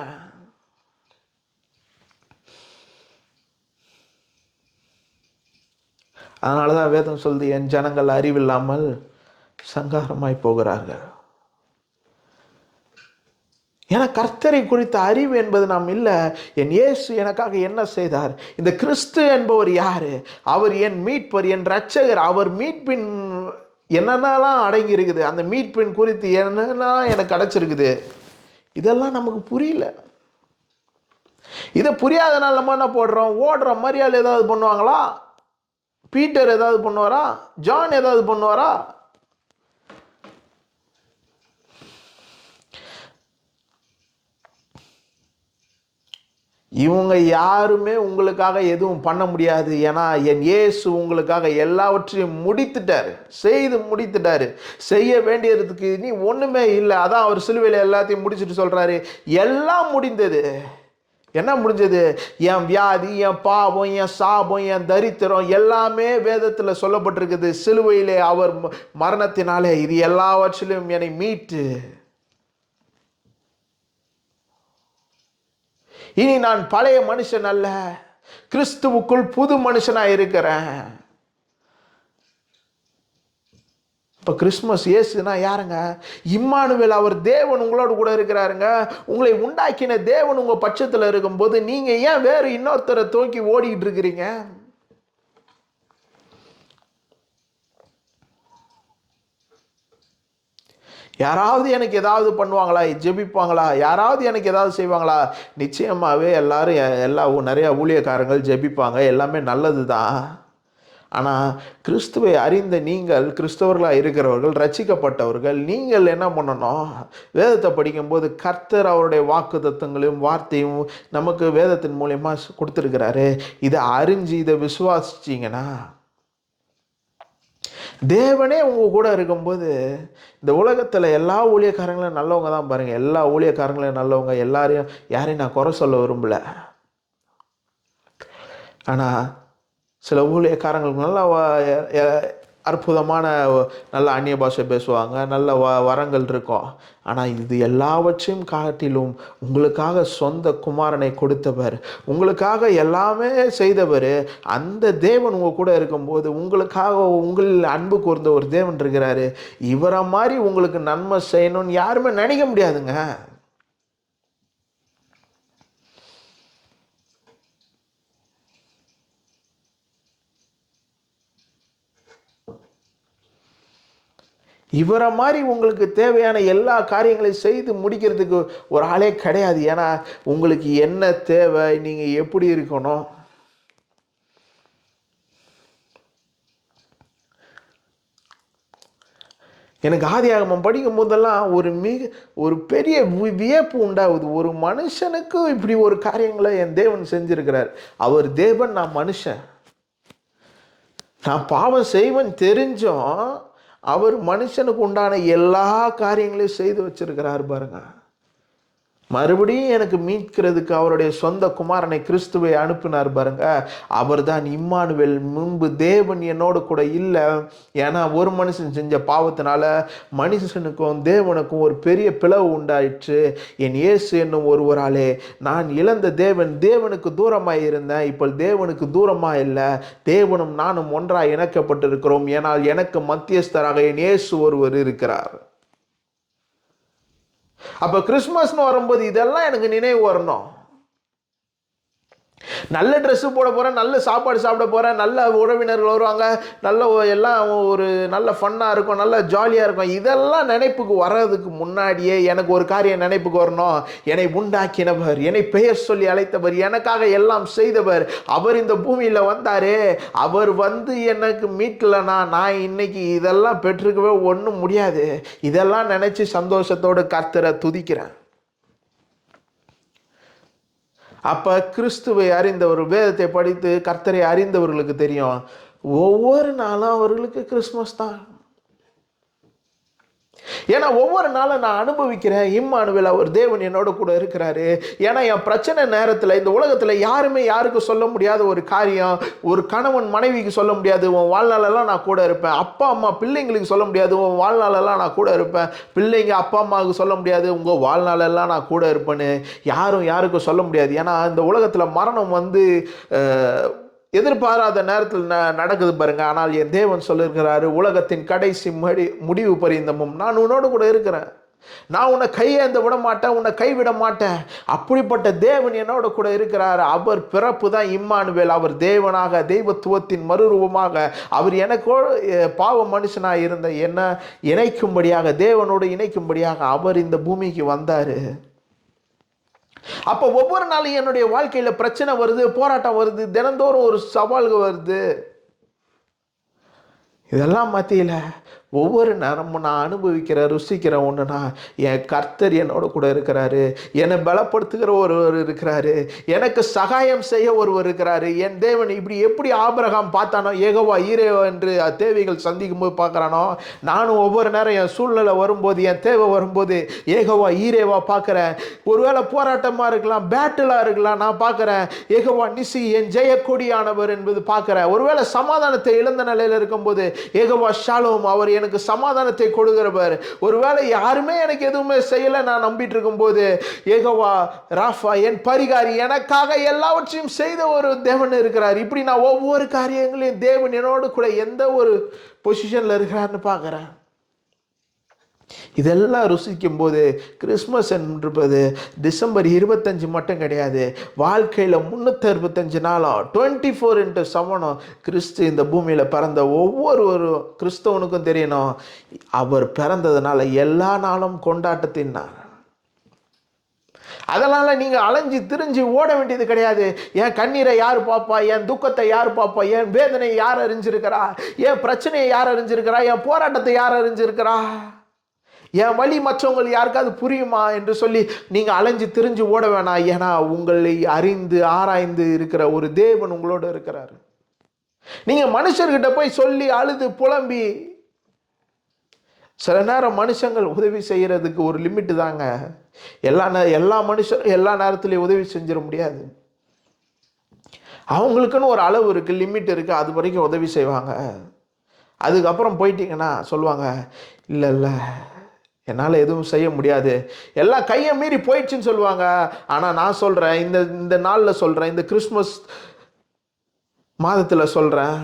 அதனால தான் வேதம் சொல்லுது, என் ஜனங்கள் அறிவில்லாமல் சங்காரமாய் போகிறார்கள். ஏன்னா கர்த்தரை குறித்த அறிவு என்பது நாம் இல்லை. என் இயேசு எனக்காக என்ன செய்தார், இந்த கிறிஸ்து என்பவர் யாரு, அவர் என் மீட்பர், என் இரட்சகர், அவர் மீட்பின் என்னென்னலாம் அடங்கி இருக்குது, அந்த மீட்பின் குறித்து என்னென்னலாம் எனக்கு கிடச்சிருக்குது, இதெல்லாம் நமக்கு புரியல. இதை புரியாதனால நம்ம என்ன போடுறோம், ஓடுற மரியாதை ஏதாவது பண்ணுவாங்களா, பீட்டர் ஏதாவது பண்ணுவாரா, ஜான் ஏதாவது பண்ணுவாரா? இவங்க யாருமே உங்களுக்காக எதுவும் பண்ண முடியாது. ஏன்னா என் இயேசு உங்களுக்காக எல்லாவற்றையும் முடித்துட்டாரு, செய்து முடித்துட்டாரு. செய்ய வேண்டியதுக்கு நீ ஒண்ணுமே இல்லை. அதான் அவர் சிலுவையில் எல்லாத்தையும் முடிச்சுட்டு சொல்றாரு, எல்லாம் முடிந்தது. என்ன முடிஞ்சது? என் வியாதி, என் பாவம், என் சாபம், என் தரித்திரம் எல்லாமே வேதத்தில் சொல்லப்பட்டிருக்குது. சிலுவையிலே அவர் மரணத்தினாலே இது எல்லாவற்றிலும் என்னை மீட்டு இனி நான் பழைய மனுஷன் அல்ல, கிறிஸ்துவுக்குள் புது மனுஷனா இருக்கிறேன். இப்போ கிறிஸ்மஸ் இயேசுனா யாருங்க? இம்மானுவேல், அவர் தேவன் உங்களோடு கூட இருக்கிறாருங்க. உங்களை உண்டாக்கின தேவன் உங்க பட்சத்தில் இருக்கும்போது நீங்க ஏன் வேறு இன்னொருத்தரை தூக்கி ஓடிக்கிட்டு இருக்கிறீங்க? யாராவது எனக்கு ஏதாவது பண்ணுவாங்களா, ஜெபிப்பாங்களா, யாராவது எனக்கு ஏதாவது செய்வாங்களா? நிச்சயமாகவே எல்லாரும் நிறைய ஊழியக்காரங்கள் ஜெபிப்பாங்க, எல்லாமே நல்லது தான். ஆனால் கிறிஸ்துவை அறிந்த நீங்கள், கிறிஸ்தவர்களாக இருக்கிறவர்கள், ரட்சிக்கப்பட்டவர்கள், நீங்கள் என்ன பண்ணணும்? வேதத்தை படிக்கும்போது கர்த்தர் அவருடைய வாக்கு தத்துவங்களையும் வார்த்தையும் நமக்கு வேதத்தின் மூலயமா கொடுத்துருக்கிறாரு. இதை அறிஞ்சு இதை விசுவாசிச்சிங்கன்னா, தேவனே உங்க கூட இருக்கும்போது, இந்த உலகத்தில் எல்லா ஊழியக்காரங்களும் நல்லவங்க தான் பாருங்க. எல்லா ஊழியக்காரங்களும் நல்லவங்க, யாரையும் நான் குறை சொல்ல விரும்பல. ஆனால் சில ஊழியக்காரங்களுக்கு நல்லா அற்புதமான நல்ல அந்நிய பாஷை பேசுவாங்க, நல்ல வரங்கள் இருக்கும். ஆனால் இது எல்லாவற்றையும் காட்டிலும் உங்களுக்காக சொந்த குமாரனை கொடுத்தவர், உங்களுக்காக எல்லாமே செய்தவர், அந்த தேவன் உங்க கூட இருக்கும்போது உங்களுக்காக உங்களில் அன்பு கூர்ந்த ஒரு தேவன் இருக்கிறாரு. இவரை மாதிரி உங்களுக்கு நன்மை செய்யணும்னு யாருமே நினைக்க முடியாதுங்க. இவரை மாதிரி உங்களுக்கு தேவையான எல்லா காரியங்களையும் செய்து முடிக்கிறதுக்கு ஒரு ஆளே கிடையாது. ஏன்னா உங்களுக்கு என்ன தேவை, நீங்கள் எப்படி இருக்கணும், எனக்கு ஆதியாகமம் படிக்கும் போதெல்லாம் ஒரு பெரிய வியப்பு உண்டாகுது. ஒரு மனுஷனுக்கு இப்படி ஒரு காரியங்களை என் தேவன் செஞ்சிருக்கிறார். அவர் தேவன், நான் மனுஷன். நான் பாவம் செய்வன் தெரிஞ்சும் அவர் மனுஷனுக்கு உண்டான எல்லா காரியங்களையும் செய்து வச்சிருக்கிறார் பாருங்க. மறுபடியும் எனக்கு மீட்கிறதுக்கு அவருடைய சொந்த குமாரனை கிறிஸ்துவை அனுப்பினார் பாருங்க. அவர் தான் இம்மானுவேல். முன்பு தேவன் என்னோடு கூட இல்லை. ஏன்னா ஒரு மனுஷன் செஞ்ச பாவத்தினால மனுஷனுக்கும் தேவனுக்கும் ஒரு பெரிய பிளவு உண்டாயிற்று. என் இயேசு என்னும் ஒருவராலே நான் இழந்த தேவனுக்கு தூரமாக இருந்தேன். இப்போ தேவனுக்கு தூரமாக இல்லை, தேவனும் நானும் ஒன்றாக இணைக்கப்பட்டிருக்கிறோம். ஏனால் எனக்கு மத்தியஸ்தராக என் இயேசு ஒருவர் இருக்கிறார். அப்ப கிறிஸ்துமஸ்னு வரும்போது இதெல்லாம் எனக்கு நினைவு வரணும். நல்ல ட்ரெஸ் போட போறேன், நல்ல சாப்பாடு சாப்பிட போறேன், நல்ல உறவினர்கள் வருவாங்க, நல்ல எல்லாம் ஒரு நல்ல ஃபன்னா இருக்கும், நல்ல ஜாலியா இருக்கும். இதெல்லாம் நினைப்புக்கு வர்றதுக்கு முன்னாடியே எனக்கு ஒரு காரியம் நினைப்புக்கு வரணும். என்னை உண்டாக்கினவர், என்னை பெயர் சொல்லி அழைத்தவர், எனக்காக எல்லாம் செய்தவர், அவர் இந்த பூமியில வந்தாரே, அவர் வந்து எனக்கு மீட்கலனா நான் இன்னைக்கு இதெல்லாம் பெற்றுக்கவே ஒன்றும் முடியாது. இதெல்லாம் நினைச்சு சந்தோஷத்தோடு கர்த்தரை துதிக்கிறேன். அப்ப கிறிஸ்துவை அறிந்தவர், வேதத்தை படித்து கர்த்தரை அறிந்தவர்களுக்கு தெரியும், ஒவ்வொரு நாளும் அவர்களுக்கு கிறிஸ்துமஸ் தான். ஏன்னா ஒவ்வொரு நாளும் நான் அனுபவிக்கிறேன், இம்மானுவேல் அவர் தேவன் என்னோட கூட இருக்கிறாரு. ஏன்னா என் பிரச்சனை நேரத்தில் இந்த உலகத்தில் யாருமே யாருக்கும் சொல்ல முடியாத ஒரு காரியம், ஒரு கணவன் மனைவிக்கு சொல்ல முடியாது, உன் வாழ்நாளெல்லாம் நான் கூட இருப்பேன். அப்பா அம்மா பிள்ளைங்களுக்கு சொல்ல முடியாது, உன் வாழ்நாளெல்லாம் நான் கூட இருப்பேன். பிள்ளைங்க அப்பா அம்மாவுக்கு சொல்ல முடியாது, உங்கள் வாழ்நாளெல்லாம் நான் கூட இருப்பேன்னு யாருக்கும் சொல்ல முடியாது. ஏன்னா இந்த உலகத்தில் மரணம் வந்து எதிர்பாராத நேரத்தில் நடக்குது பாருங்க. ஆனால் என் தேவன் சொல்லியிருக்கிறாரு, உலகத்தின் கடைசி முடிவு பரியந்தமும் நான் உன்னோடு கூட இருக்கிறேன். நான் உன்னை கையேந்த விட மாட்டேன், உன்னை கைவிட மாட்டேன். அப்படிப்பட்ட தேவன் என்னோட கூட இருக்கிறார். அவர் பிறப்பு தான் இம்மானுவேல். அவர் தேவனாக, தெய்வத்துவத்தின் மறுரூபமாக, அவர் எனக்கு பாவ மனுஷனாக இருந்த என்ன இணைக்கும்படியாக, தேவனோடு இணைக்கும்படியாக அவர் இந்த பூமிக்கு வந்தார். அப்போ ஒவ்வொரு நாளும் என்னுடைய வாழ்க்கையில் பிரச்சனை வருது, போராட்டம் வருது, தினந்தோறும் ஒரு சவால்கள் வருது. இதெல்லாம் மத்தியில் ஒவ்வொரு நேரமும் நான் அனுபவிக்கிற ருசிக்கிற ஒன்றுனா, என் கர்த்தர் என்னோட கூட இருக்கிறாரு, என்னை பலப்படுத்துகிற ஒருவர் இருக்கிறாரு, எனக்கு சகாயம் செய்ய ஒருவர் இருக்கிறாரு. என் தேவன் இப்படி எப்படி ஆபிரகாம் பார்த்தானோ யெகோவா ஈரே என்று தேவைகள் சந்திக்கும் போது பார்க்குறானோ, நானும் ஒவ்வொரு நேரம் என் சூழ்நிலை வரும்போது, என் தேவை வரும்போது யெகோவா ஈரேவா பார்க்குறேன். ஒருவேளை போராட்டமாக இருக்கலாம், பேட்டிலாக இருக்கலாம், நான் பார்க்குறேன் யெகோவா நிசி என் ஜெயக்கொடியானவர் என்பது பார்க்குறேன். ஒருவேளை சமாதானத்தை இழந்த நிலையில் இருக்கும்போது யெகோவா ஷாலோம், அவர் எனக்கு சமாதானத்தை கொடுக்கிறவர். ஒருவேளை யாருமே எனக்கு எதுவுமே செய்யலை நான் நம்பிட்டு இருக்கும்போது யெகோவா ராஃபா என் பரிகாரி, எனக்காக எல்லாவற்றையும் செய்த ஒரு தேவன் இருக்கிறார். இப்படி நான் ஒவ்வொரு காரியங்களையும் தேவன் என்னோடு கூட எந்த ஒரு பொசிஷனில் இருக்கிறார்னு பார்க்குறேன். இதெல்லாம் ருசிக்கும் போது கிறிஸ்மஸ் என்பது டிசம்பர் 25 மட்டும் கிடையாது. வாழ்க்கையில் 365 நாளும் 24/7 கிறிஸ்து இந்த பூமியில் பிறந்த ஒவ்வொரு கிறிஸ்தவனுக்கும் தெரியணும், அவர் பிறந்ததுனால எல்லா நாளும் கொண்டாட்டத்தின் நாள். அதனால் நீங்கள் அலைஞ்சி திரிஞ்சு ஓட வேண்டியது கிடையாது. என் கண்ணீரை யார் பார்ப்பா, என் துக்கத்தை யார் பார்ப்பா, என் வேதனையை யார் அறிஞ்சிருக்கிறா, என் பிரச்சனையை யார் அறிஞ்சிருக்கிறா, என் போராட்டத்தை யார் அறிஞ்சிருக்கிறா, என் வழி மற்றவங்களுக்கு யாருக்காவது புரியுமா என்று சொல்லி நீங்கள் அலைஞ்சு திரிஞ்சு ஓட வேணாம். ஏன்னா உங்களை அறிந்து ஆராய்ந்து இருக்கிற ஒரு தேவன் உங்களோட இருக்கிறார். நீங்கள் மனுஷர்கிட்ட போய் சொல்லி அழுது புலம்பி, சில நேரம் மனுஷங்கள் உதவி செய்கிறதுக்கு ஒரு லிமிட்டு தாங்க. எல்லா மனுஷரும் எல்லா நேரத்துலையும் உதவி செஞ்சிட முடியாது. அவங்களுக்குன்னு ஒரு அளவு இருக்குது, லிமிட் இருக்குது, அது வரைக்கும் உதவி செய்வாங்க. அதுக்கப்புறம் போயிட்டீங்கன்னா சொல்லுவாங்க, இல்லை இல்லை என்னால் எதுவும் செய்ய முடியாது, எல்லாம் கையை மீறி போயிடுச்சுன்னு சொல்லுவாங்க. ஆனால் நான் சொல்கிறேன், இந்த நாளில் சொல்கிறேன், இந்த கிறிஸ்மஸ் மாதத்தில் சொல்கிறேன்,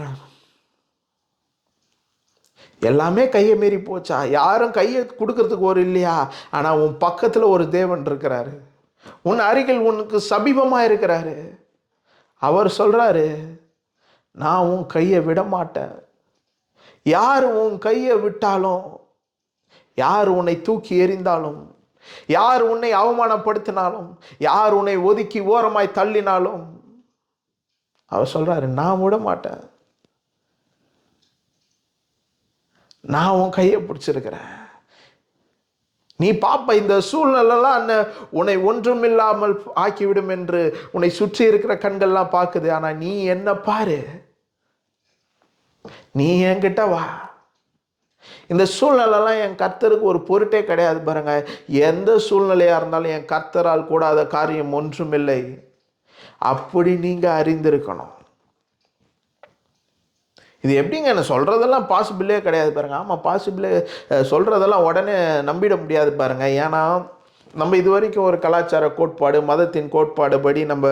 எல்லாமே கையை மீறி போச்சா? யாரும் கையை கொடுக்கறதுக்கு ஒரு இல்லையா? ஆனால் உன் பக்கத்தில் ஒரு தேவன் இருக்கிறாரு, உன் அருகில் உனக்கு சமீபமாக இருக்கிறாரு. அவர் சொல்கிறாரு, நான் உன் கையை விட மாட்டேன். யார் உன் கையை விட்டாலும், யார் உன்னை தூக்கி எறிந்தாலும், யார் உன்னை அவமானப்படுத்தினாலும், யார் உன்னை ஒதுக்கி ஓரமாய் தள்ளினாலும், அவர் சொல்றாரு, நான் விட மாட்டேன். நான் உன் கையை பிடிச்சிருக்கிறேன். நீ பாப்ப இந்த சூழ்நிலாம் உன்னை ஒன்றுமில்லாமல் ஆக்கிவிடும் என்று உன்னை சுற்றி இருக்கிற கண்கள்லாம் பார்க்குது. ஆனா நீ என்ன பாரு, நீ என்கிட்ட வா. இந்த சூழ்நிலைலாம் என் கர்த்தருக்கு ஒரு பொருட்டே கிடையாது பாருங்க. எந்த சூழ்நிலையாக இருந்தாலும் என் கர்த்தரால் கூடாத காரியம் ஒன்றுமில்லை. அப்படி நீங்கள் அறிந்திருக்கணும். இது எப்படிங்க, என்ன சொல்கிறதெல்லாம் பாசிபிளே கிடையாது பாருங்கள். ஆமாம், பாசிபிளே சொல்கிறதெல்லாம் உடனே நம்பிட முடியாது பாருங்கள். ஏன்னா நம்ம இது வரைக்கும் ஒரு கலாச்சார கோட்பாடு, மதத்தின் கோட்பாடு படி நம்ம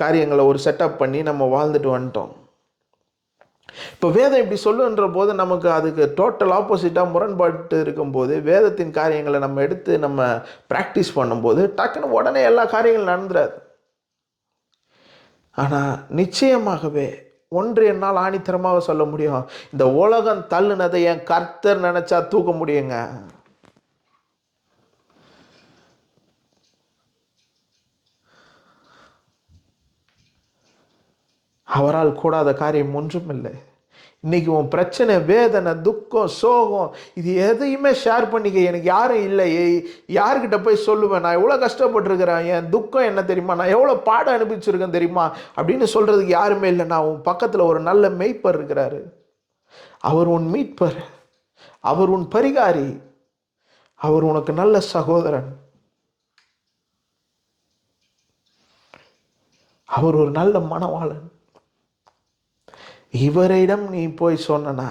காரியங்களை ஒரு செட்டப் பண்ணி நம்ம வாழ்ந்துட்டு வந்துட்டோம். இப்போ வேதம் இப்படி சொல்லுன்ற போது நமக்கு அதுக்கு டோட்டல் ஆப்போசிட்டாக முரண்பாட்டு இருக்கும்போது, வேதத்தின் காரியங்களை நம்ம எடுத்து நம்ம ப்ராக்டிஸ் பண்ணும்போது டக்குன்னு உடனே எல்லா காரியங்களும் நடந்துடாது. ஆனால் நிச்சயமாகவே ஒன்று என்னால் ஆணித்தரமாக சொல்ல முடியும், இந்த உலகம் தள்ளுனதை என் கர்த்தர் நினைச்சா தூக்க முடியுங்க. அவரால் கூடாத காரியம் ஒன்றும் இல்லை. இன்னைக்கு உன் பிரச்சனை, வேதனை, துக்கம், சோகம், இது எதையுமே ஷேர் பண்ணிக்க எனக்கு யாரும் இல்லை. யார்கிட்ட போய் சொல்லுவேன், நான் எவ்வளோ கஷ்டப்பட்டுருக்கிறேன், என் துக்கம் என்ன தெரியுமா, நான் எவ்வளோ பாடம் அனுபவிச்சிருக்கேன் தெரியுமா அப்படின்னு சொல்கிறதுக்கு யாருமே இல்லை. நான் உன் பக்கத்தில் ஒரு நல்ல மெய்ப்பர் இருக்கிறாரு. அவர் உன் மீட்பர், அவர் உன் பரிகாரி, அவர் உனக்கு நல்ல சகோதரன், அவர் ஒரு நல்ல மணவாளன். இவரிடம் நீ போய் சொன்னா,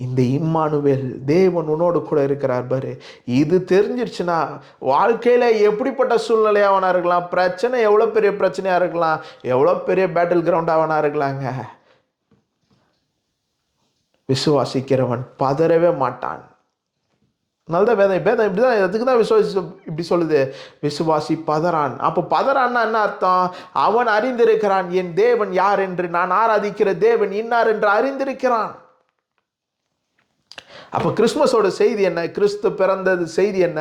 இந்த இம்மானுவேல் தேவன் உன்னோடு கூட இருக்கிறார் பாரு, இது தெரிஞ்சிருச்சுன்னா வாழ்க்கையில் எப்படிப்பட்ட சூழ்நிலையாவனா இருக்கலாம், பிரச்சனை எவ்வளோ பெரிய பிரச்சனையாக இருக்கலாம், எவ்வளோ பெரிய பேட்டில் கிரவுண்டாவனா இருக்கலாங்க, விசுவாசிக்கிறவன் பதறவே மாட்டான். நல்ல வேதம் வேதம் இப்படி தான், அதுக்கு தான் விசுவாசி இப்படி சொல்லுது, விசுவாசி பதறான். அப்போ பதறான்னா என்ன அர்த்தம்? அவன் அறிந்திருக்கிறான் என் தேவன் யார் என்று, நான் ஆராதிக்கிற தேவன் இன்னார் என்று அறிந்திருக்கிறான். அப்போ கிறிஸ்மஸோட செய்தி என்ன? கிறிஸ்து பிறந்தது செய்தி என்ன?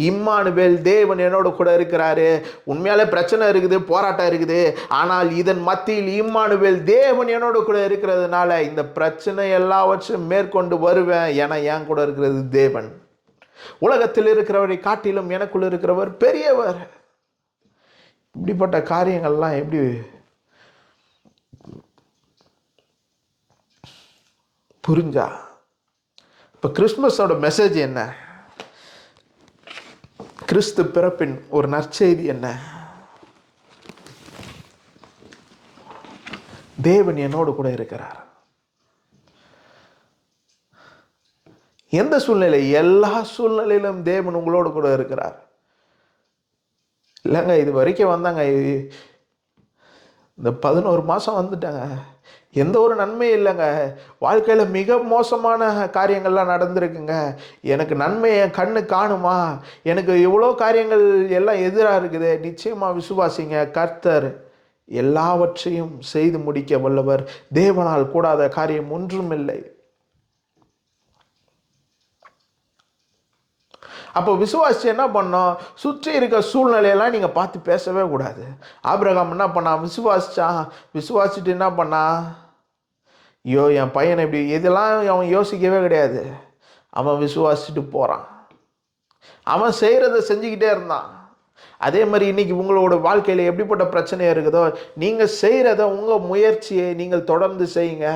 இம்மானுவேல், தேவன் என்னோட கூட இருக்கிறாரு. உண்மையாலே பிரச்சனை இருக்குது, போராட்டம் இருக்குது, ஆனால் இதன் மத்தியில் இம்மானுவேல், தேவன் என்னோட கூட இருக்கிறதுனால இந்த பிரச்சனை எல்லாவற்றையும் மேற்கொண்டு வருவேன். ஏன்னா என் கூட இருக்கிறது தேவன். உலகத்தில் இருக்கிறவரை காட்டிலும் எனக்குள்ள இருக்கிறவர் பெரியவர். இப்படிப்பட்ட காரியங்கள்லாம் எப்படி புரிஞ்சா? இப்போ கிறிஸ்மஸோட மெசேஜ் என்ன? கிறிஸ்து பிறப்பின் ஒரு நற்செய்தி என்ன? தேவன் என்னோடு கூட இருக்கிறார். எந்த சூழ்நிலை? எல்லா சூழ்நிலையிலும் தேவன் உங்களோடு கூட இருக்கிறார். இல்லைங்க, இது வரைக்கும் வந்தாங்க, இந்த 11 மாதம் வந்துட்டாங்க, எந்த ஒரு நன்மையும் இல்லைங்க, வாழ்க்கையில் மிக மோசமான காரியங்கள்லாம் நடந்திருக்குங்க, எனக்கு நன்மை என் கண்ணு காணுமா, எனக்கு இவ்வளோ காரியங்கள் எல்லாம் எதிராக இருக்குது. நிச்சயமாக விசுவாசிங்க, கர்த்தர் எல்லாவற்றையும் செய்து முடிக்க வல்லவர். தேவனால் கூடாத காரியம் ஒன்றும் இல்லை. அப்போ விசுவாசி என்ன பண்ணோம்? சுற்றி இருக்க சூழ்நிலையெல்லாம் நீங்கள் பார்த்து பேசவே கூடாது. ஆபிரகாம் என்ன பண்ணான்? விசுவாசிட்டு என்ன பண்ணா? ஐயோ என் பையனை இப்படி, இதெல்லாம் அவன் யோசிக்கவே கிடையாது. அவன் விசுவாசிட்டு போகிறான், அவன் செய்கிறத செஞ்சுக்கிட்டே இருந்தான். அதே மாதிரி இன்னைக்கு உங்களோட வாழ்க்கையில் எப்படிப்பட்ட பிரச்சனையாக இருக்குதோ, நீங்கள் செய்கிறத, உங்கள் முயற்சியை நீங்கள் தொடர்ந்து செய்யுங்க.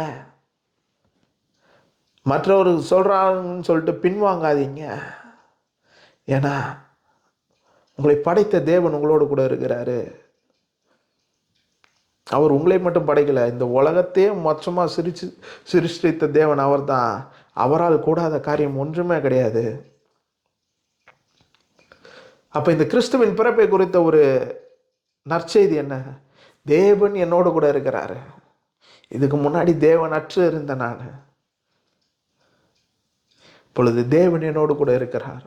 மற்றவர்கள் சொல்கிறாங்கன்னு சொல்லிட்டு பின்வாங்காதீங்க. ஏன்னா உங்களை படைத்த தேவன் உங்களோடு கூட இருக்கிறாரு. அவர் உங்களை மட்டும் படைக்கலை, இந்த உலகத்தையே மொத்தமாக சிருஷ்டித்த தேவன் அவர் தான். அவரால் கூடாத காரியம் ஒன்றுமே கிடையாது. அப்போ இந்த கிறிஸ்துவின் பிறப்பை குறித்த ஒரு நற்செய்தி என்ன? தேவன் என்னோடு கூட இருக்கிறாரு. இதுக்கு முன்னாடி தேவன் அற்று இருந்த நான், இப்பொழுது தேவன் என்னோடு கூட இருக்கிறார்.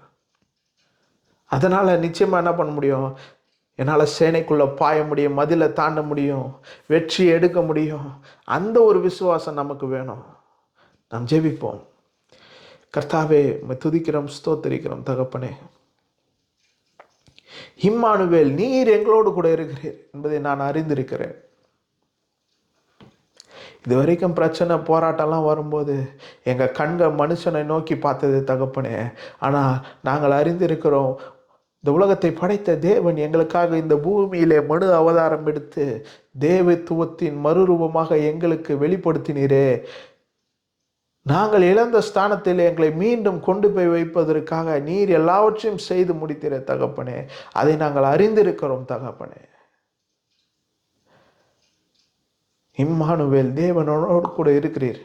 அதனால் நிச்சயமாக என்ன பண்ண முடியும்? என்னால் சேனைக்குள்ளே பாய முடியும், மதிலை தாண்ட முடியும், வெற்றி எடுக்க முடியும். அந்த ஒரு விசுவாசம் நமக்கு வேணும். நாம் ஜெபிப்போம். கர்த்தாவே, துதிக்கிறோம், ஸ்தோத்திரிக்கிறோம் தகப்பனே. இம்மானுவேல், நீர் எங்களோடு கூட இருக்கிறீர் என்பதை நான் அறிந்திருக்கிறேன். இது வரைக்கும் பிரச்சனை, போராட்டம்லாம் வரும்போது எங்கள் கண்கள் மனுஷனை நோக்கி பார்த்தது தகப்பனே. ஆனால் நாங்கள் அறிந்திருக்கிறோம், இந்த உலகத்தை படைத்த தேவன் எங்களுக்காக இந்த பூமியிலே மனு அவதாரம் எடுத்து தேவத்துவத்தின் மறுரூபமாக எங்களுக்கு வெளிப்படுத்தினீரே. நாங்கள் இழந்த ஸ்தானத்தில் எங்களை மீண்டும் கொண்டு போய் வைப்பதற்காக நீர் எல்லாவற்றையும் செய்து முடித்தீரே தகப்பனே. அதை நாங்கள் அறிந்திருக்கிறோம் தகப்பனே. இம்மானுவேல், தேவனோடு கூட இருக்கிறீர்.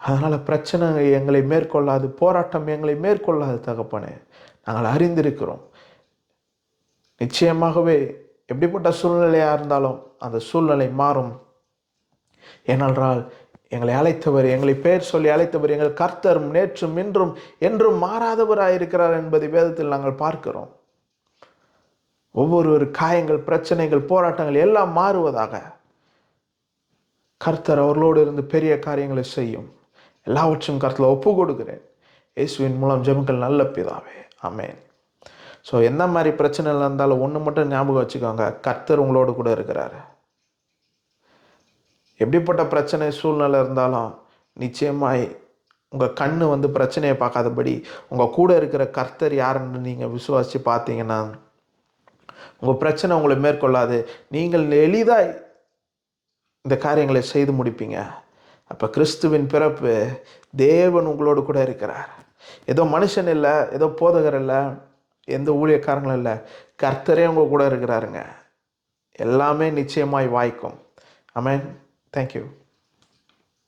அதனால் பிரச்சனை எங்களை மேற்கொள்ளாது, போராட்டம் எங்களை மேற்கொள்ளாது தகப்பனே. நாங்கள் அறிந்திருக்கிறோம். நிச்சயமாகவே எப்படிப்பட்ட சூழ்நிலையாக இருந்தாலும் அந்த சூழ்நிலை மாறும். ஏனென்றால் எங்களை அழைத்தவர், எங்களை பெயர் சொல்லி அழைத்தவர் எங்கள் கர்த்தர் நேற்றும் இன்றும் என்றும் மாறாதவராயிருக்கிறார் என்பதை வேதத்தில் நாங்கள் பார்க்கிறோம். ஒவ்வொரு காயங்கள், பிரச்சனைகள், போராட்டங்கள் எல்லாம் மாறுவதாக. கர்த்தர் அவர்களோடு இருந்து பெரிய காரியங்களை செய்யும். எல்லாவற்றையும் கர்த்தரில் ஒப்பு கொடுக்கிறேன். இயேசுவின் மூலம் ஜெபங்கள் நல்ல பிதாவே, ஆமென். ஸோ எந்த மாதிரி பிரச்சனைகள் இருந்தாலும் ஒன்று மட்டும் ஞாபகம் வச்சுக்கோங்க, கர்த்தர் உங்களோடு கூட இருக்கிறார். எப்படிப்பட்ட பிரச்சனை சூழ்நிலை இருந்தாலும் நிச்சயமாய் உங்கள் கண்ணு பிரச்சனையை பார்க்காதபடி உங்கள் கூட இருக்கிற கர்த்தர் யாருன்னு நீங்கள் விசுவாசித்து பார்த்தீங்கன்னா உங்கள் பிரச்சனை உங்களை மேற்கொள்ளாது. நீங்கள் எளிதாய் இந்த காரியங்களை செய்து முடிப்பீங்க. அப்போ கிறிஸ்துவின் பிறப்பு, தேவன் உங்களோடு கூட இருக்கிறார். ஏதோ மனுஷன் இல்லை, ஏதோ போதகர் இல்லை, எந்த ஊழியக்காரங்களும் இல்லை, கர்த்தரே உங்கள் கூட இருக்கிறாருங்க. எல்லாமே நிச்சயமாய் வாய்க்கும். ஆமென். தேங்க்யூ.